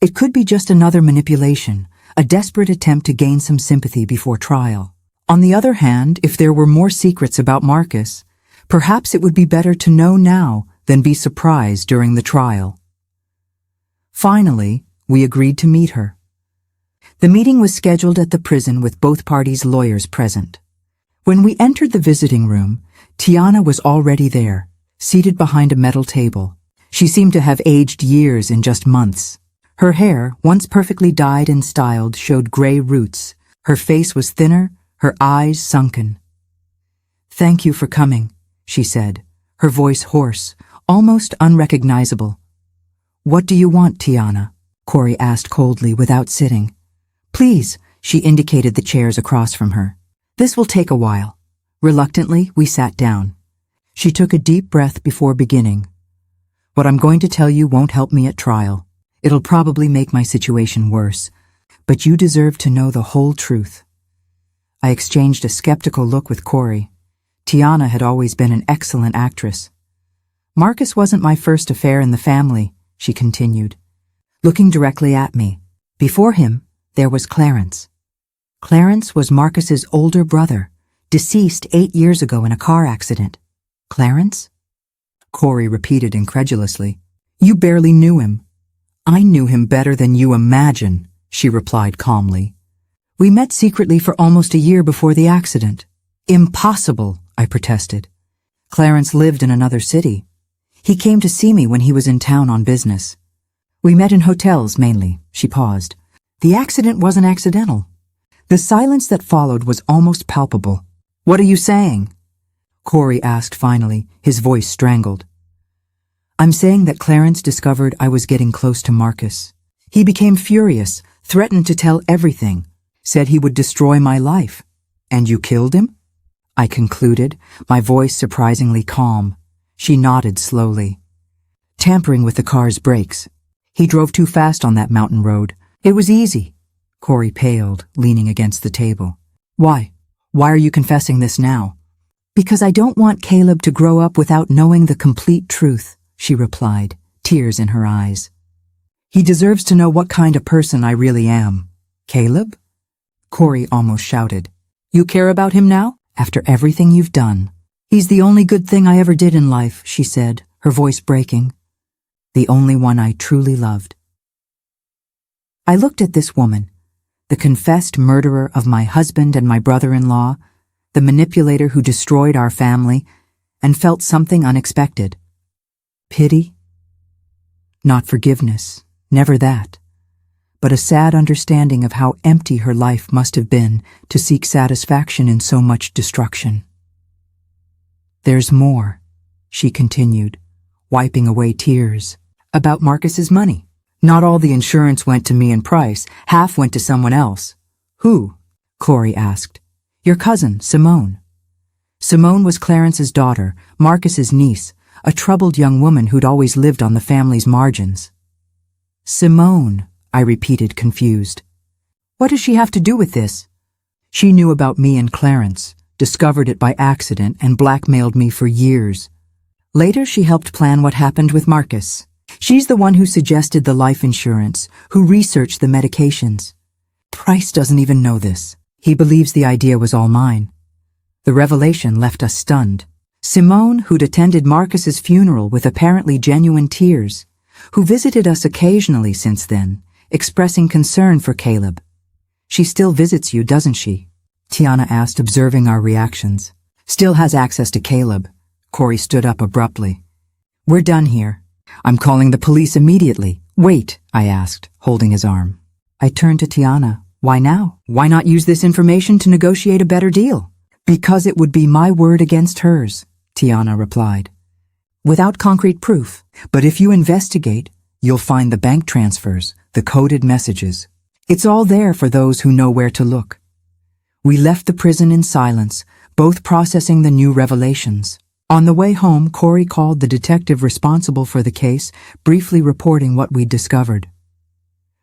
It could be just another manipulation, a desperate attempt to gain some sympathy before trial. On the other hand, if there were more secrets about Marcus, perhaps it would be better to know now than be surprised during the trial. Finally, we agreed to meet her. The meeting was scheduled at the prison with both parties' lawyers present. When we entered the visiting room, Tiana was already there, seated behind a metal table. She seemed to have aged years in just months. Her hair, once perfectly dyed and styled, showed gray roots. Her face was thinner, her eyes sunken. "Thank you for coming," she said, her voice hoarse, almost unrecognizable. "What do you want, Tiana?" Corey asked coldly without sitting. "Please," she indicated the chairs across from her. "This will take a while." Reluctantly, we sat down. She took a deep breath before beginning. "What I'm going to tell you won't help me at trial. It'll probably make my situation worse, but you deserve to know the whole truth." I exchanged a skeptical look with Corey. Tiana had always been an excellent actress. "Marcus wasn't my first affair in the family," she continued, looking directly at me. "Before him, there was Clarence. Clarence was Marcus's older brother, deceased 8 years ago in a car accident." "Clarence?" Corey repeated incredulously. "You barely knew him." "I knew him better than you imagine," she replied calmly. "We met secretly for almost a year before the accident." "Impossible," I protested. "Clarence lived in another city. He came to see me when he was in town on business. We met in hotels mainly." She paused. "The accident wasn't accidental." The silence that followed was almost palpable. "What are you saying?" Corey asked finally, his voice strangled. "I'm saying that Clarence discovered I was getting close to Marcus. He became furious, threatened to tell everything, said he would destroy my life." "And you killed him?" I concluded, my voice surprisingly calm. She nodded slowly. "Tampering with the car's brakes. He drove too fast on that mountain road. It was easy." Corey paled, leaning against the table. "Why? Why are you confessing this now?" "Because I don't want Caleb to grow up without knowing the complete truth," she replied, tears in her eyes. "He deserves to know what kind of person I really am." "Caleb?" Corey almost shouted. "You care about him now? After everything you've done?" "He's the only good thing I ever did in life," she said, her voice breaking. "The only one I truly loved." I looked at this woman, the confessed murderer of my husband and my brother-in-law, the manipulator who destroyed our family, and felt something unexpected. Pity? Not forgiveness, never that, but a sad understanding of how empty her life must have been to seek satisfaction in so much destruction. There's more, she continued, wiping away tears, about Marcus's money. Not all the insurance went to me and Price, half went to someone else. Who? Corey asked. Your cousin, Simone. Simone was Clarence's daughter, Marcus's niece, a troubled young woman who'd always lived on the family's margins. Simone, I repeated, confused. What does she have to do with this? She knew about me and Clarence, discovered it by accident, and blackmailed me for years. Later, she helped plan what happened with Marcus. She's the one who suggested the life insurance, who researched the medications. Price doesn't even know this. He believes the idea was all mine. The revelation left us stunned. Simone, who'd attended Marcus's funeral with apparently genuine tears, who visited us occasionally since then, expressing concern for Caleb. She still visits you, doesn't she? Tiana asked, observing our reactions. Still has access to Caleb. Corey stood up abruptly. We're done here. I'm calling the police immediately. Wait, I asked, holding his arm. I turned to Tiana. Why now? Why not use this information to negotiate a better deal? Because it would be my word against hers, Tiana replied. Without concrete proof. But if you investigate, you'll find the bank transfers, the coded messages. It's all there for those who know where to look. We left the prison in silence, both processing the new revelations. On the way home, Corey called the detective responsible for the case, briefly reporting what we'd discovered.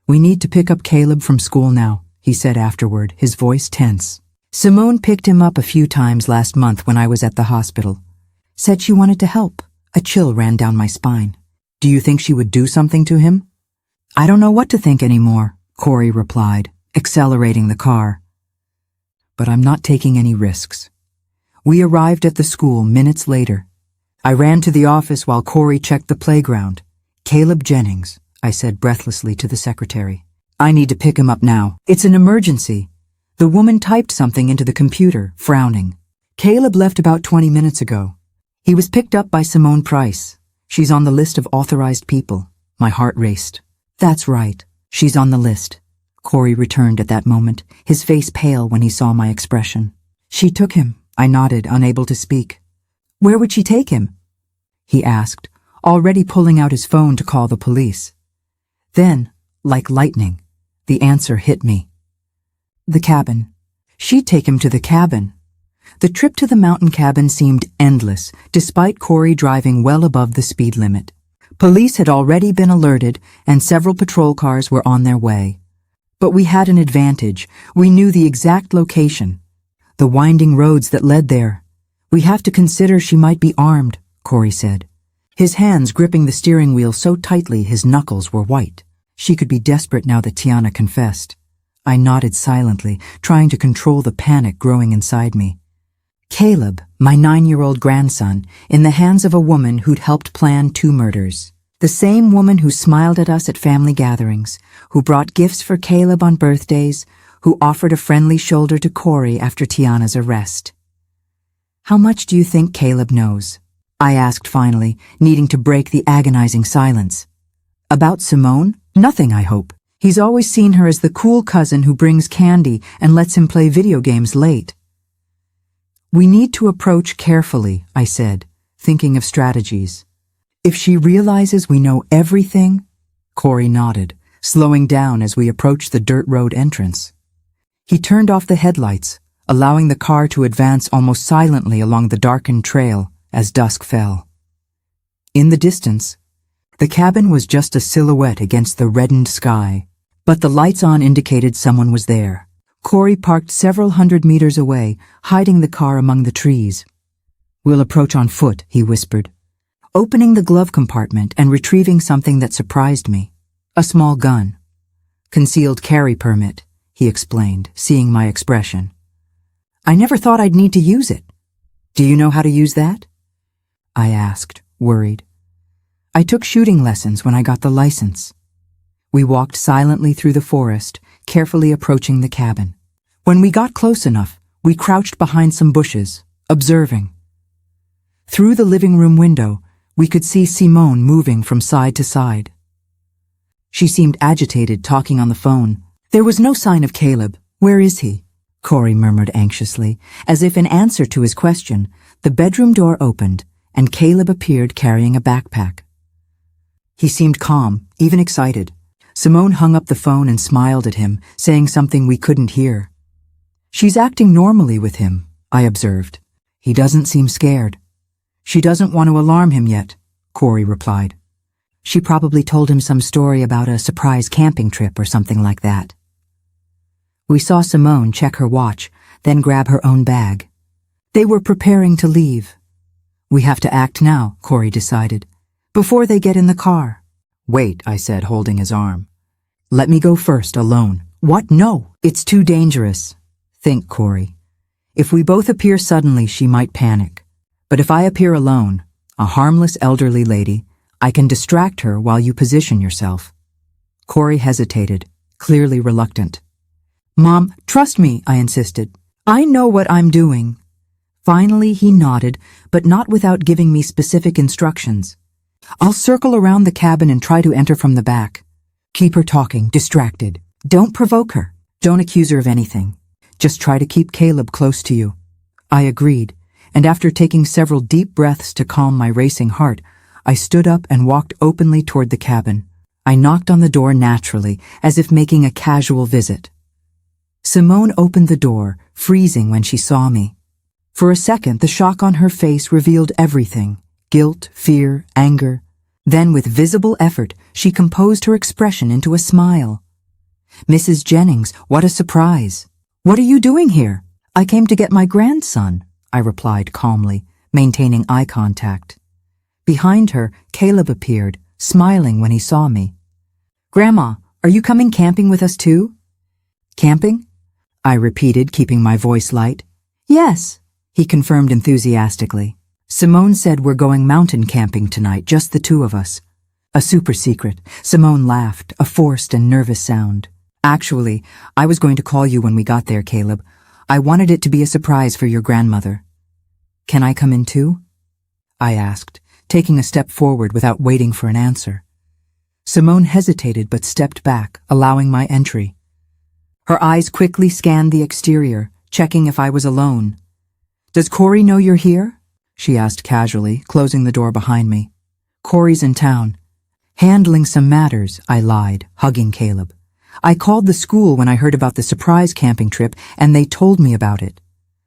We need to pick up Caleb from school now, he said afterward, his voice tense. Simone picked him up a few times last month when I was at the hospital. Said she wanted to help. A chill ran down my spine. Do you think she would do something to him? I don't know what to think anymore, Corey replied, accelerating the car. But I'm not taking any risks. We arrived at the school minutes later. I ran to the office while Corey checked the playground. Caleb Jennings, I said breathlessly to the secretary. I need to pick him up now. It's an emergency. The woman typed something into the computer, frowning. Caleb left about 20 minutes ago. He was picked up by Simone Price. She's on the list of authorized people. My heart raced. That's right. She's on the list. Corey returned at that moment, his face pale when he saw my expression. She took him. I nodded, unable to speak. Where would she take him? He asked, already pulling out his phone to call the police. Then, like lightning, the answer hit me. The cabin. She'd take him to the cabin. The trip to the mountain cabin seemed endless, despite Corey driving well above the speed limit. Police had already been alerted, and several patrol cars were on their way. But we had an advantage. We knew the exact location. The winding roads that led there. We have to consider she might be armed, Corey said. His hands gripping the steering wheel so tightly his knuckles were white. She could be desperate now that Tiana confessed. I nodded silently, trying to control the panic growing inside me. Caleb, my 9-year-old grandson, in the hands of a woman who'd helped plan 2 murders. The same woman who smiled at us at family gatherings, who brought gifts for Caleb on birthdays, who offered a friendly shoulder to Corey after Tiana's arrest. How much do you think Caleb knows? I asked finally, needing to break the agonizing silence. About Simone? Nothing, I hope. He's always seen her as the cool cousin who brings candy and lets him play video games late. We need to approach carefully, I said, thinking of strategies. If she realizes we know everything, Corey nodded, slowing down as we approached the dirt road entrance. He turned off the headlights, allowing the car to advance almost silently along the darkened trail as dusk fell. In the distance, the cabin was just a silhouette against the reddened sky, but the lights on indicated someone was there. Corey parked several hundred meters away, hiding the car among the trees. We'll approach on foot, he whispered, opening the glove compartment and retrieving something that surprised me. A small gun. Concealed carry permit, he explained, seeing my expression. I never thought I'd need to use it. Do you know how to use that? I asked, worried. I took shooting lessons when I got the license. We walked silently through the forest, carefully approaching the cabin. When we got close enough, we crouched behind some bushes, observing. Through the living room window, we could see Simone moving from side to side. She seemed agitated, talking on the phone. There was no sign of Caleb. Where is he? Corey murmured anxiously. As if in answer to his question, the bedroom door opened, and Caleb appeared carrying a backpack. He seemed calm, even excited. Simone hung up the phone and smiled at him, saying something we couldn't hear. She's acting normally with him, I observed. He doesn't seem scared. She doesn't want to alarm him yet, Corey replied. She probably told him some story about a surprise camping trip or something like that. We saw Simone check her watch, then grab her own bag. They were preparing to leave. We have to act now, Corey decided, before they get in the car. Wait, I said, holding his arm. Let me go first, alone. What? No, it's too dangerous. Think, Corey. If we both appear suddenly, she might panic. But if I appear alone, a harmless elderly lady, I can distract her while you position yourself. Corey hesitated, clearly reluctant. Mom, trust me, I insisted. I know what I'm doing. Finally, he nodded, but not without giving me specific instructions. I'll circle around the cabin and try to enter from the back. Keep her talking, distracted. Don't provoke her. Don't accuse her of anything. Just try to keep Caleb close to you. I agreed, and after taking several deep breaths to calm my racing heart, I stood up and walked openly toward the cabin. I knocked on the door naturally, as if making a casual visit. Simone opened the door, freezing when she saw me. For a second, the shock on her face revealed everything: guilt, fear, anger. Then, with visible effort, she composed her expression into a smile. Mrs. Jennings, what a surprise! What are you doing here? I came to get my grandson, I replied calmly, maintaining eye contact. Behind her, Caleb appeared, smiling when he saw me. Grandma, are you coming camping with us too? Camping? I repeated, keeping my voice light. Yes, he confirmed enthusiastically. Simone said we're going mountain camping tonight, just the two of us. A super secret. Simone laughed, a forced and nervous sound. Actually, I was going to call you when we got there, Caleb. I wanted it to be a surprise for your grandmother. Can I come in too? I asked, taking a step forward without waiting for an answer. Simone hesitated but stepped back, allowing my entry. Her eyes quickly scanned the exterior, checking if I was alone. Does Corey know you're here? She asked casually, closing the door behind me. Corey's in town. Handling some matters, I lied, hugging Caleb. I called the school when I heard about the surprise camping trip, and they told me about it.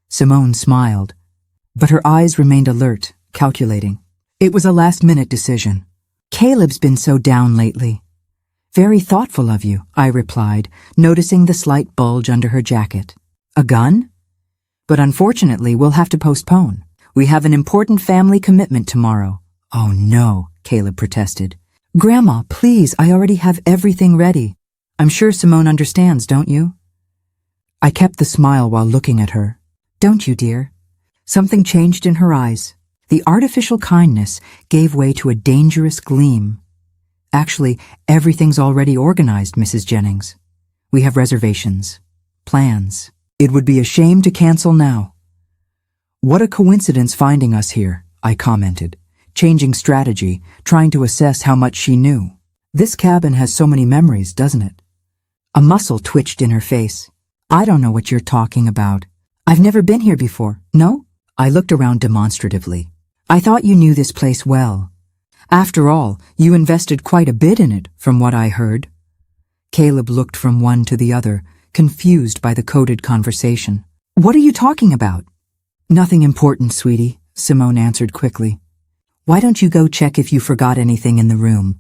Simone smiled, but her eyes remained alert, calculating. It was a last-minute decision. Caleb's been so down lately. Very thoughtful of you, I replied, noticing the slight bulge under her jacket. A gun? But unfortunately, we'll have to postpone. We have an important family commitment tomorrow. Oh no, Caleb protested. Grandma, please, I already have everything ready. I'm sure Simone understands, don't you? I kept the smile while looking at her. Don't you, dear? Something changed in her eyes. The artificial kindness gave way to a dangerous gleam. Actually, everything's already organized, Mrs. Jennings. We have reservations, plans. It would be a shame to cancel now. What a coincidence finding us here, I commented, changing strategy, trying to assess how much she knew. This cabin has so many memories, doesn't it? A muscle twitched in her face. I don't know what you're talking about. I've never been here before. No? I looked around demonstratively. I thought you knew this place well. After all, you invested quite a bit in it, from what I heard. Caleb looked from one to the other, confused by the coded conversation. What are you talking about? Nothing important, sweetie, Simone answered quickly. Why don't you go check if you forgot anything in the room?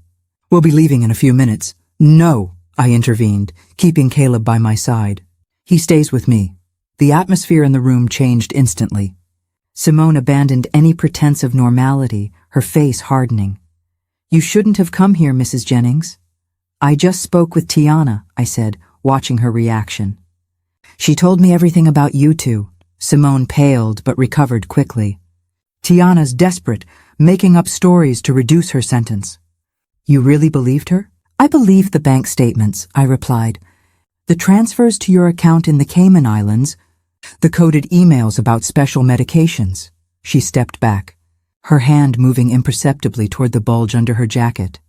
We'll be leaving in a few minutes. No, I intervened, keeping Caleb by my side. He stays with me. The atmosphere in the room changed instantly. Simone abandoned any pretense of normality, her face hardening. You shouldn't have come here, Mrs. Jennings. I just spoke with Tiana, I said, watching her reaction. She told me everything about you two. Simone paled but recovered quickly. Tiana's desperate, making up stories to reduce her sentence. You really believed her? I believed the bank statements, I replied. The transfers to your account in the Cayman Islands, the coded emails about special medications. She stepped back, her hand moving imperceptibly toward the bulge under her jacket.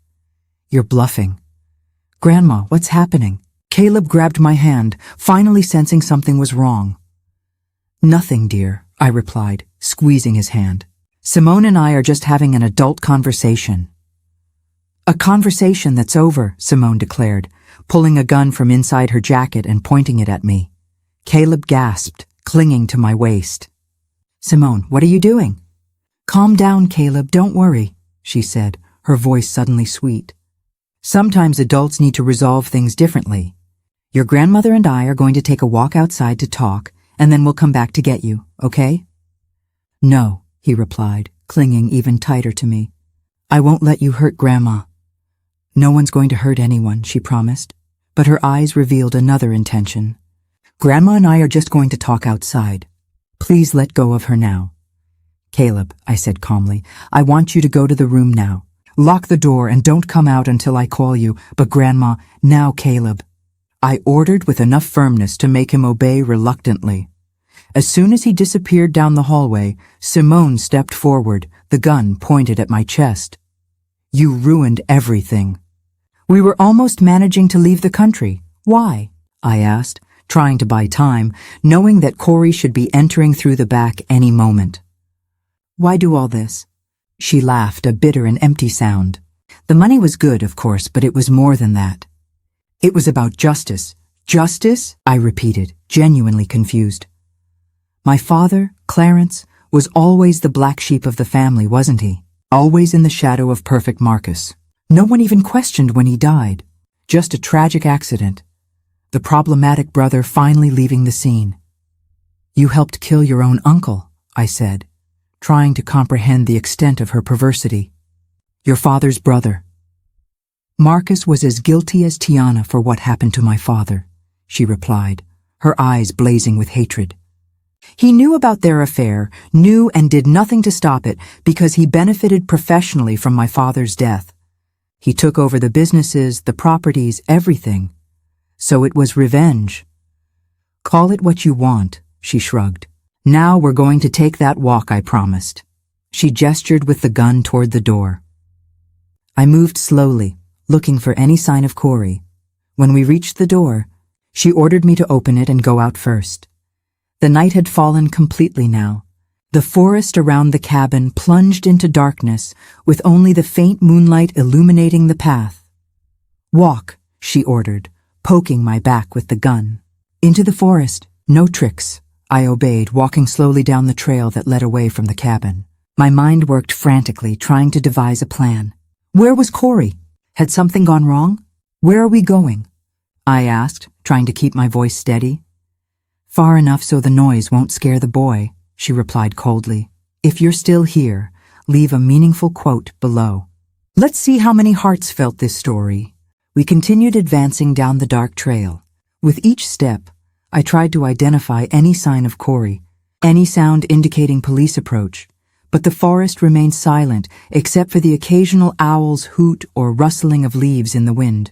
You're bluffing. Grandma, what's happening? Caleb grabbed my hand, finally sensing something was wrong. Nothing, dear, I replied, squeezing his hand. Simone and I are just having an adult conversation. A conversation that's over, Simone declared, pulling a gun from inside her jacket and pointing it at me. Caleb gasped, clinging to my waist. Simone, what are you doing? Calm down, Caleb, don't worry, she said, her voice suddenly sweet. Sometimes adults need to resolve things differently. Your grandmother and I are going to take a walk outside to talk, and then we'll come back to get you, okay? No, he replied, clinging even tighter to me. I won't let you hurt Grandma. No one's going to hurt anyone, she promised, but her eyes revealed another intention. Grandma and I are just going to talk outside. Please let go of her now. Caleb, I said calmly, I want you to go to the room now. Lock the door and don't come out until I call you, but Grandma, now Caleb. I ordered with enough firmness to make him obey reluctantly. As soon as he disappeared down the hallway, Simone stepped forward, the gun pointed at my chest. You ruined everything. We were almost managing to leave the country. Why? I asked, trying to buy time, knowing that Corey should be entering through the back any moment. Why do all this? She laughed, a bitter and empty sound. The money was good, of course, but it was more than that. It was about justice. Justice? I repeated, genuinely confused. My father, Clarence, was always the black sheep of the family, wasn't he? Always in the shadow of perfect Marcus. No one even questioned when he died. Just a tragic accident. The problematic brother finally leaving the scene. You helped kill your own uncle, I said, trying to comprehend the extent of her perversity. Your father's brother. Marcus was as guilty as Tiana for what happened to my father, she replied, her eyes blazing with hatred. He knew about their affair, knew and did nothing to stop it because he benefited professionally from my father's death. He took over the businesses, the properties, everything. So it was revenge. Call it what you want, she shrugged. Now we're going to take that walk, I promised. She gestured with the gun toward the door. I moved slowly, looking for any sign of Corey. When we reached the door, she ordered me to open it and go out first. The night had fallen completely now. The forest around the cabin plunged into darkness, with only the faint moonlight illuminating the path. Walk, she ordered, poking my back with the gun. Into the forest, no tricks. I obeyed, walking slowly down the trail that led away from the cabin. My mind worked frantically, trying to devise a plan. Where was Corey? Had something gone wrong? Where are we going? I asked, trying to keep my voice steady. Far enough so the noise won't scare the boy, she replied coldly. If you're still here, leave a meaningful quote below. Let's see how many hearts felt this story. We continued advancing down the dark trail. With each step, I tried to identify any sign of Corey, any sound indicating police approach, but the forest remained silent except for the occasional owl's hoot or rustling of leaves in the wind.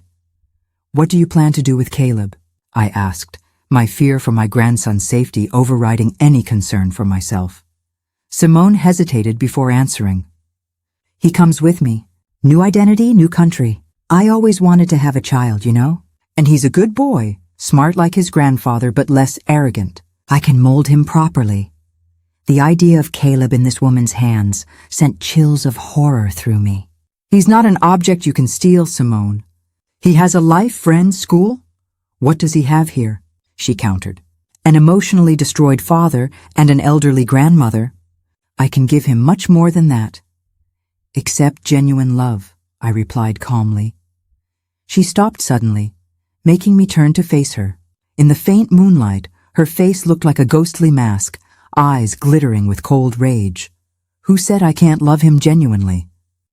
What do you plan to do with Caleb? I asked, my fear for my grandson's safety overriding any concern for myself. Simone hesitated before answering. He comes with me. New identity, new country. I always wanted to have a child, you know? And he's a good boy, smart like his grandfather but less arrogant. I can mold him properly. The idea of Caleb in this woman's hands sent chills of horror through me. He's not an object you can steal, Simone. He has a life, friends, school. What does he have here? She countered. An emotionally destroyed father and an elderly grandmother. I can give him much more than that. Except genuine love, I replied calmly. She stopped suddenly, making me turn to face her. In the faint moonlight, her face looked like a ghostly mask, eyes glittering with cold rage. Who said I can't love him genuinely?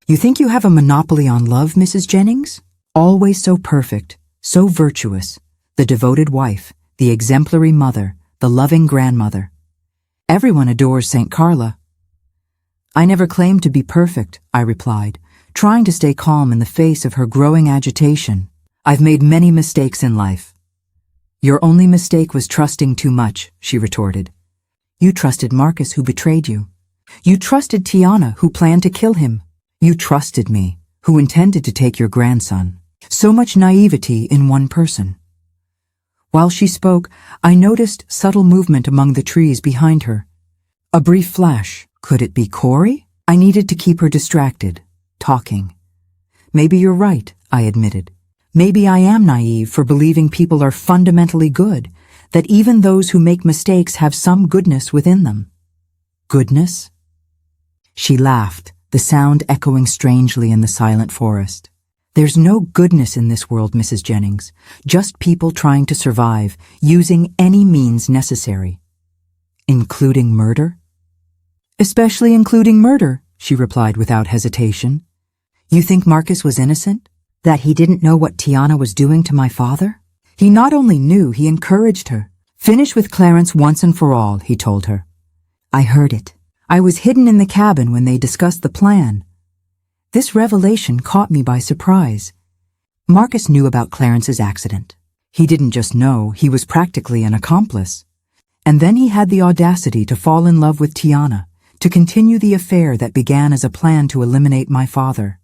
You think you have a monopoly on love, Mrs. Jennings? Always so perfect, so virtuous, the devoted wife, the exemplary mother, the loving grandmother. Everyone adores St. Carla. I never claimed to be perfect, I replied, trying to stay calm in the face of her growing agitation. I've made many mistakes in life. Your only mistake was trusting too much, she retorted. You trusted Marcus, who betrayed you. You trusted Tiana, who planned to kill him. You trusted me, who intended to take your grandson. So much naivety in one person. While she spoke, I noticed subtle movement among the trees behind her. A brief flash. Could it be Corey? I needed to keep her distracted, talking. Maybe you're right, I admitted. Maybe I am naive for believing people are fundamentally good, that even those who make mistakes have some goodness within them. Goodness? She laughed, the sound echoing strangely in the silent forest. There's no goodness in this world, Mrs. Jennings, just people trying to survive, using any means necessary. Including murder? Especially including murder, she replied without hesitation. You think Marcus was innocent? That he didn't know what Tiana was doing to my father? He not only knew, he encouraged her. Finish with Clarence once and for all, he told her. I heard it. I was hidden in the cabin when they discussed the plan. This revelation caught me by surprise. Marcus knew about Clarence's accident. He didn't just know, he was practically an accomplice. And then he had the audacity to fall in love with Tiana, to continue the affair that began as a plan to eliminate my father.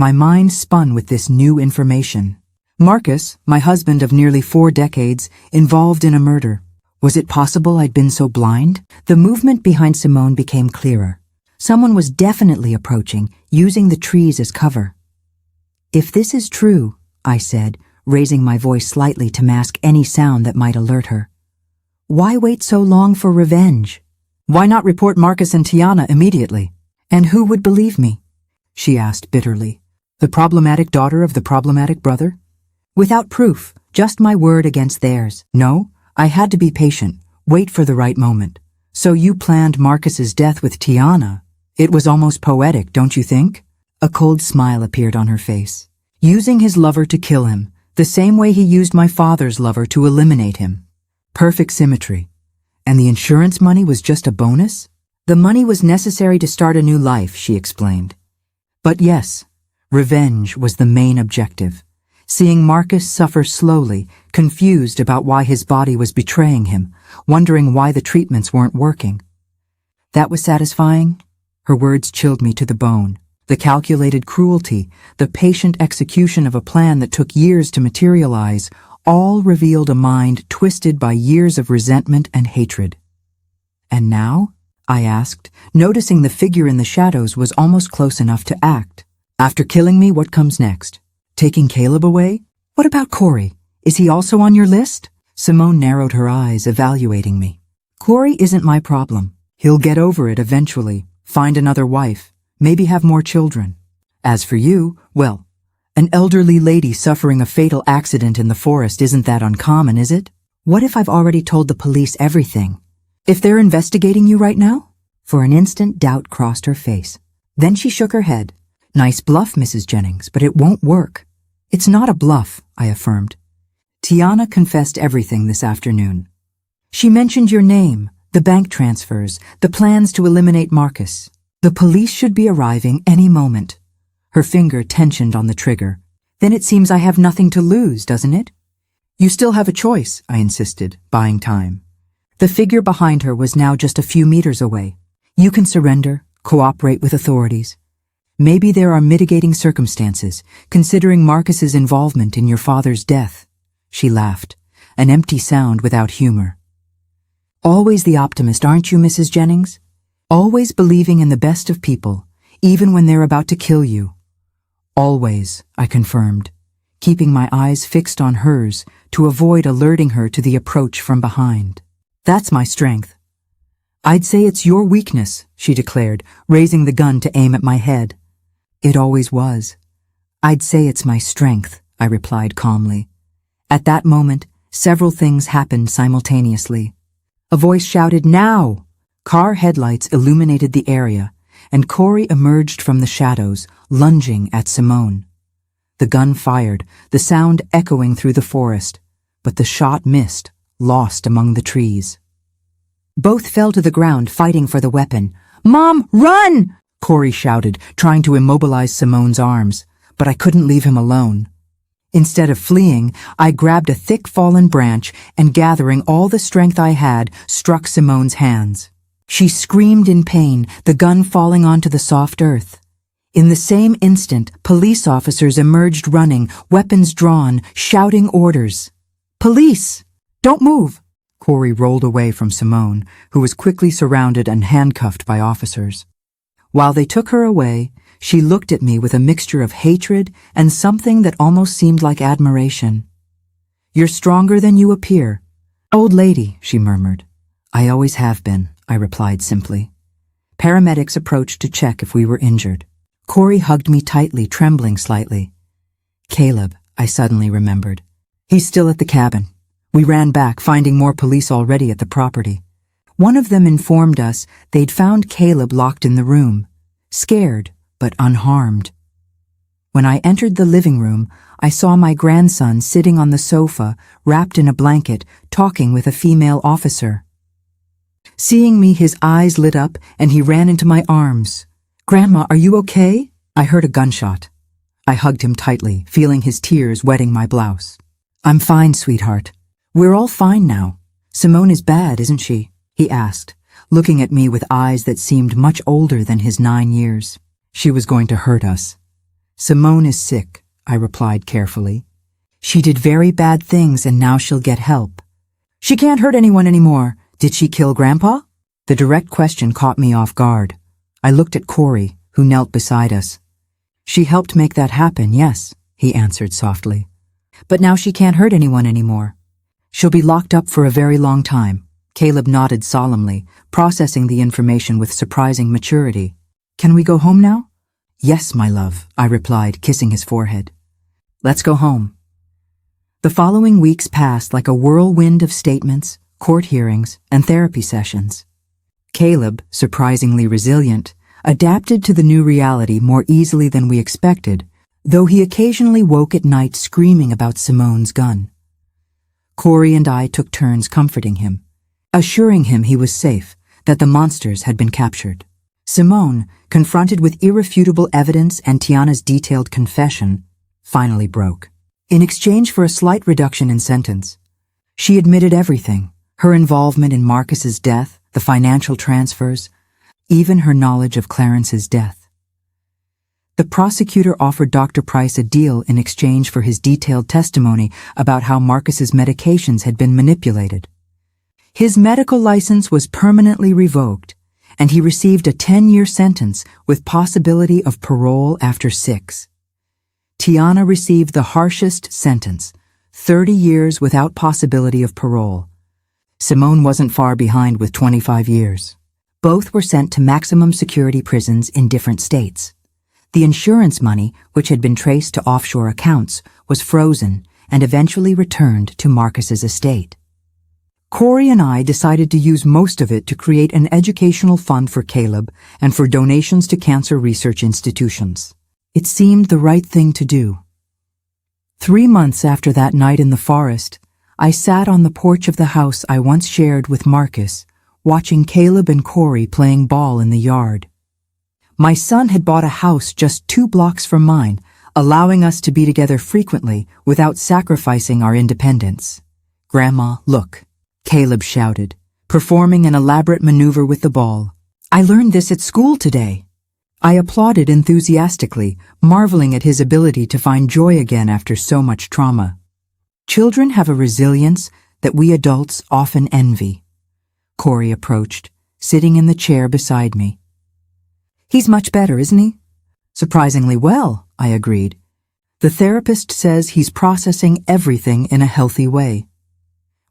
My mind spun with this new information. Marcus, my husband of nearly 4 decades, involved in a murder. Was it possible I'd been so blind? The movement behind Simone became clearer. Someone was definitely approaching, using the trees as cover. If this is true, I said, raising my voice slightly to mask any sound that might alert her, why wait so long for revenge? Why not report Marcus and Tiana immediately? And who would believe me? She asked bitterly. The problematic daughter of the problematic brother? Without proof, just my word against theirs. No, I had to be patient, wait for the right moment. So you planned Marcus's death with Tiana. It was almost poetic, don't you think? A cold smile appeared on her face. Using his lover to kill him, the same way he used my father's lover to eliminate him. Perfect symmetry. And the insurance money was just a bonus? The money was necessary to start a new life, she explained. But yes, revenge was the main objective. Seeing Marcus suffer slowly, confused about why his body was betraying him, wondering why the treatments weren't working. That was satisfying? Her words chilled me to the bone. The calculated cruelty, the patient execution of a plan that took years to materialize, all revealed a mind twisted by years of resentment and hatred. And now? I asked, noticing the figure in the shadows was almost close enough to act. After killing me, what comes next? Taking Caleb away? What about Corey? Is he also on your list? Simone narrowed her eyes, evaluating me. Corey isn't my problem. He'll get over it eventually, find another wife, maybe have more children. As for you, well, an elderly lady suffering a fatal accident in the forest isn't that uncommon, is it? What if I've already told the police everything? If they're investigating you right now? For an instant, doubt crossed her face. Then she shook her head. Nice bluff, Mrs. Jennings, but it won't work. It's not a bluff, I affirmed. Tiana confessed everything this afternoon. She mentioned your name, the bank transfers, the plans to eliminate Marcus. The police should be arriving any moment. Her finger tensioned on the trigger. Then it seems I have nothing to lose, doesn't it? You still have a choice, I insisted, buying time. The figure behind her was now just a few meters away. You can surrender, cooperate with authorities. Maybe there are mitigating circumstances, considering Marcus's involvement in your father's death. She laughed, an empty sound without humor. Always the optimist, aren't you, Mrs. Jennings? Always believing in the best of people, even when they're about to kill you. Always, I confirmed, keeping my eyes fixed on hers to avoid alerting her to the approach from behind. That's my strength. I'd say it's your weakness, she declared, raising the gun to aim at my head. It always was. I'd say it's my strength, I replied calmly. At that moment, several things happened simultaneously. A voice shouted, "Now!" Car headlights illuminated the area, and Corey emerged from the shadows, lunging at Simone. The gun fired, the sound echoing through the forest, but the shot missed, lost among the trees. Both fell to the ground, fighting for the weapon. "Mom, run!" Corey shouted, trying to immobilize Simone's arms, but I couldn't leave him alone. Instead of fleeing, I grabbed a thick fallen branch and, gathering all the strength I had, struck Simone's hands. She screamed in pain, the gun falling onto the soft earth. In the same instant, police officers emerged running, weapons drawn, shouting orders. "Police! Don't move!" Corey rolled away from Simone, who was quickly surrounded and handcuffed by officers. While they took her away, she looked at me with a mixture of hatred and something that almost seemed like admiration. "You're stronger than you appear." "Old lady," she murmured. "I always have been," I replied simply. Paramedics approached to check if we were injured. Corey hugged me tightly, trembling slightly. "Caleb," I suddenly remembered. "He's still at the cabin." We ran back, finding more police already at the property. One of them informed us they'd found Caleb locked in the room, scared but unharmed. When I entered the living room, I saw my grandson sitting on the sofa, wrapped in a blanket, talking with a female officer. Seeing me, his eyes lit up and he ran into my arms. "Grandma, are you okay?" I heard a gunshot. I hugged him tightly, feeling his tears wetting my blouse. "I'm fine, sweetheart. We're all fine now. Simone is bad, isn't she?" he asked, looking at me with eyes that seemed much older than his 9 years. "She was going to hurt us." "Simone is sick," I replied carefully. "She did very bad things and now she'll get help." "She can't hurt anyone anymore. Did she kill Grandpa?" The direct question caught me off guard. I looked at Corey, who knelt beside us. "She helped make that happen, yes," he answered softly. "But now she can't hurt anyone anymore. She'll be locked up for a very long time." Caleb nodded solemnly, processing the information with surprising maturity. "Can we go home now?" "Yes, my love," I replied, kissing his forehead. "Let's go home." The following weeks passed like a whirlwind of statements, court hearings, and therapy sessions. Caleb, surprisingly resilient, adapted to the new reality more easily than we expected, though he occasionally woke at night screaming about Simone's gun. Corey and I took turns comforting him, assuring him he was safe, that the monsters had been captured. Simone, confronted with irrefutable evidence and Tiana's detailed confession, finally broke. In exchange for a slight reduction in sentence, she admitted everything: her involvement in Marcus's death, the financial transfers, even her knowledge of Clarence's death. The prosecutor offered Dr. Price a deal in exchange for his detailed testimony about how Marcus's medications had been manipulated. His medical license was permanently revoked, and he received a 10-year sentence with possibility of parole after 6. Tiana received the harshest sentence, 30 years without possibility of parole. Simone wasn't far behind with 25 years. Both were sent to maximum security prisons in different states. The insurance money, which had been traced to offshore accounts, was frozen and eventually returned to Marcus's estate. Corey and I decided to use most of it to create an educational fund for Caleb and for donations to cancer research institutions. It seemed the right thing to do. 3 months after that night in the forest, I sat on the porch of the house I once shared with Marcus, watching Caleb and Corey playing ball in the yard. My son had bought a house just 2 blocks from mine, allowing us to be together frequently without sacrificing our independence. "Grandma, look," Caleb shouted, performing an elaborate maneuver with the ball. "I learned this at school today." I applauded enthusiastically, marveling at his ability to find joy again after so much trauma. Children have a resilience that we adults often envy. Corey approached, sitting in the chair beside me. "He's much better, isn't he?" "Surprisingly well," I agreed. "The therapist says he's processing everything in a healthy way."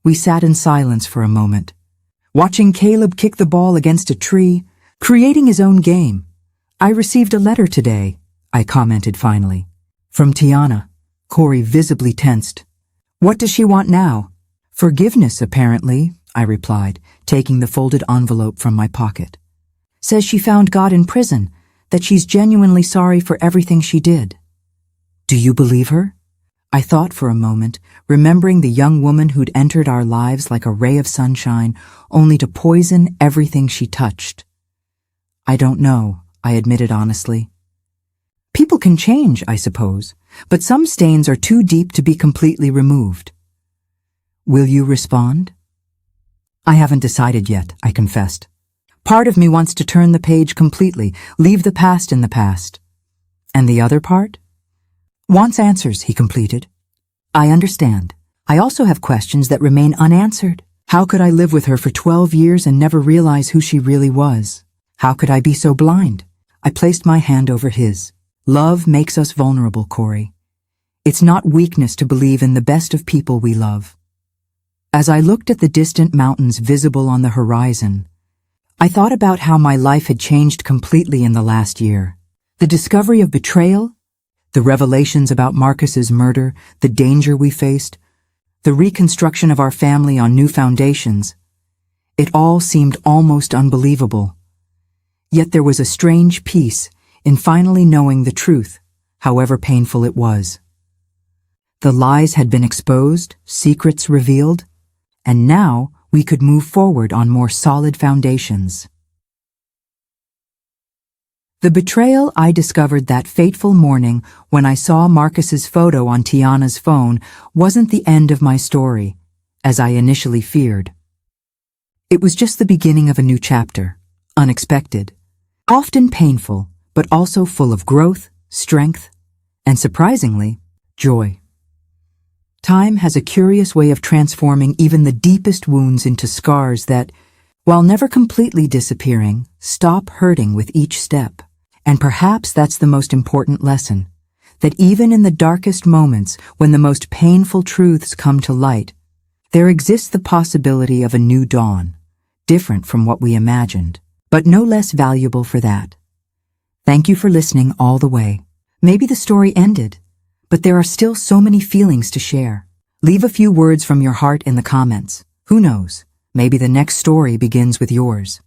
We sat in silence for a moment, watching Caleb kick the ball against a tree, creating his own game. "I received a letter today," I commented finally. "From Tiana." Corey visibly tensed. "What does she want now?" "Forgiveness, apparently," I replied, taking the folded envelope from my pocket. "Says she found God in prison, that she's genuinely sorry for everything she did." "Do you believe her?" I thought for a moment, remembering the young woman who'd entered our lives like a ray of sunshine, only to poison everything she touched. "I don't know," I admitted honestly. "People can change, I suppose, but some stains are too deep to be completely removed. Will you respond? I haven't decided yet, I confessed. Part of me wants to turn the page completely, leave the past in the past. And the other part? Wants answers, he completed. I understand. I also have questions that remain unanswered. How could I live with her for 12 years and never realize who she really was? How could I be so blind? I placed my hand over his. Love makes us vulnerable, Corey. It's not weakness to believe in the best of people we love. As I looked at the distant mountains visible on the horizon, I thought about how my life had changed completely in the last year. The discovery of betrayal, the revelations about Marcus's murder, the danger we faced, the reconstruction of our family on new foundations. It all seemed almost unbelievable. Yet there was a strange peace in finally knowing the truth, however painful it was. The lies had been exposed, secrets revealed, and now we could move forward on more solid foundations. The betrayal I discovered that fateful morning when I saw Marcus's photo on Tiana's phone wasn't the end of my story, as I initially feared. It was just the beginning of a new chapter, unexpected, often painful, but also full of growth, strength, and surprisingly, joy. Time has a curious way of transforming even the deepest wounds into scars that, while never completely disappearing, stop hurting with each step. And perhaps that's the most important lesson, that even in the darkest moments when the most painful truths come to light, there exists the possibility of a new dawn, different from what we imagined, but no less valuable for that. Thank you for listening all the way. Maybe the story ended, but there are still so many feelings to share. Leave a few words from your heart in the comments. Who knows? Maybe the next story begins with yours.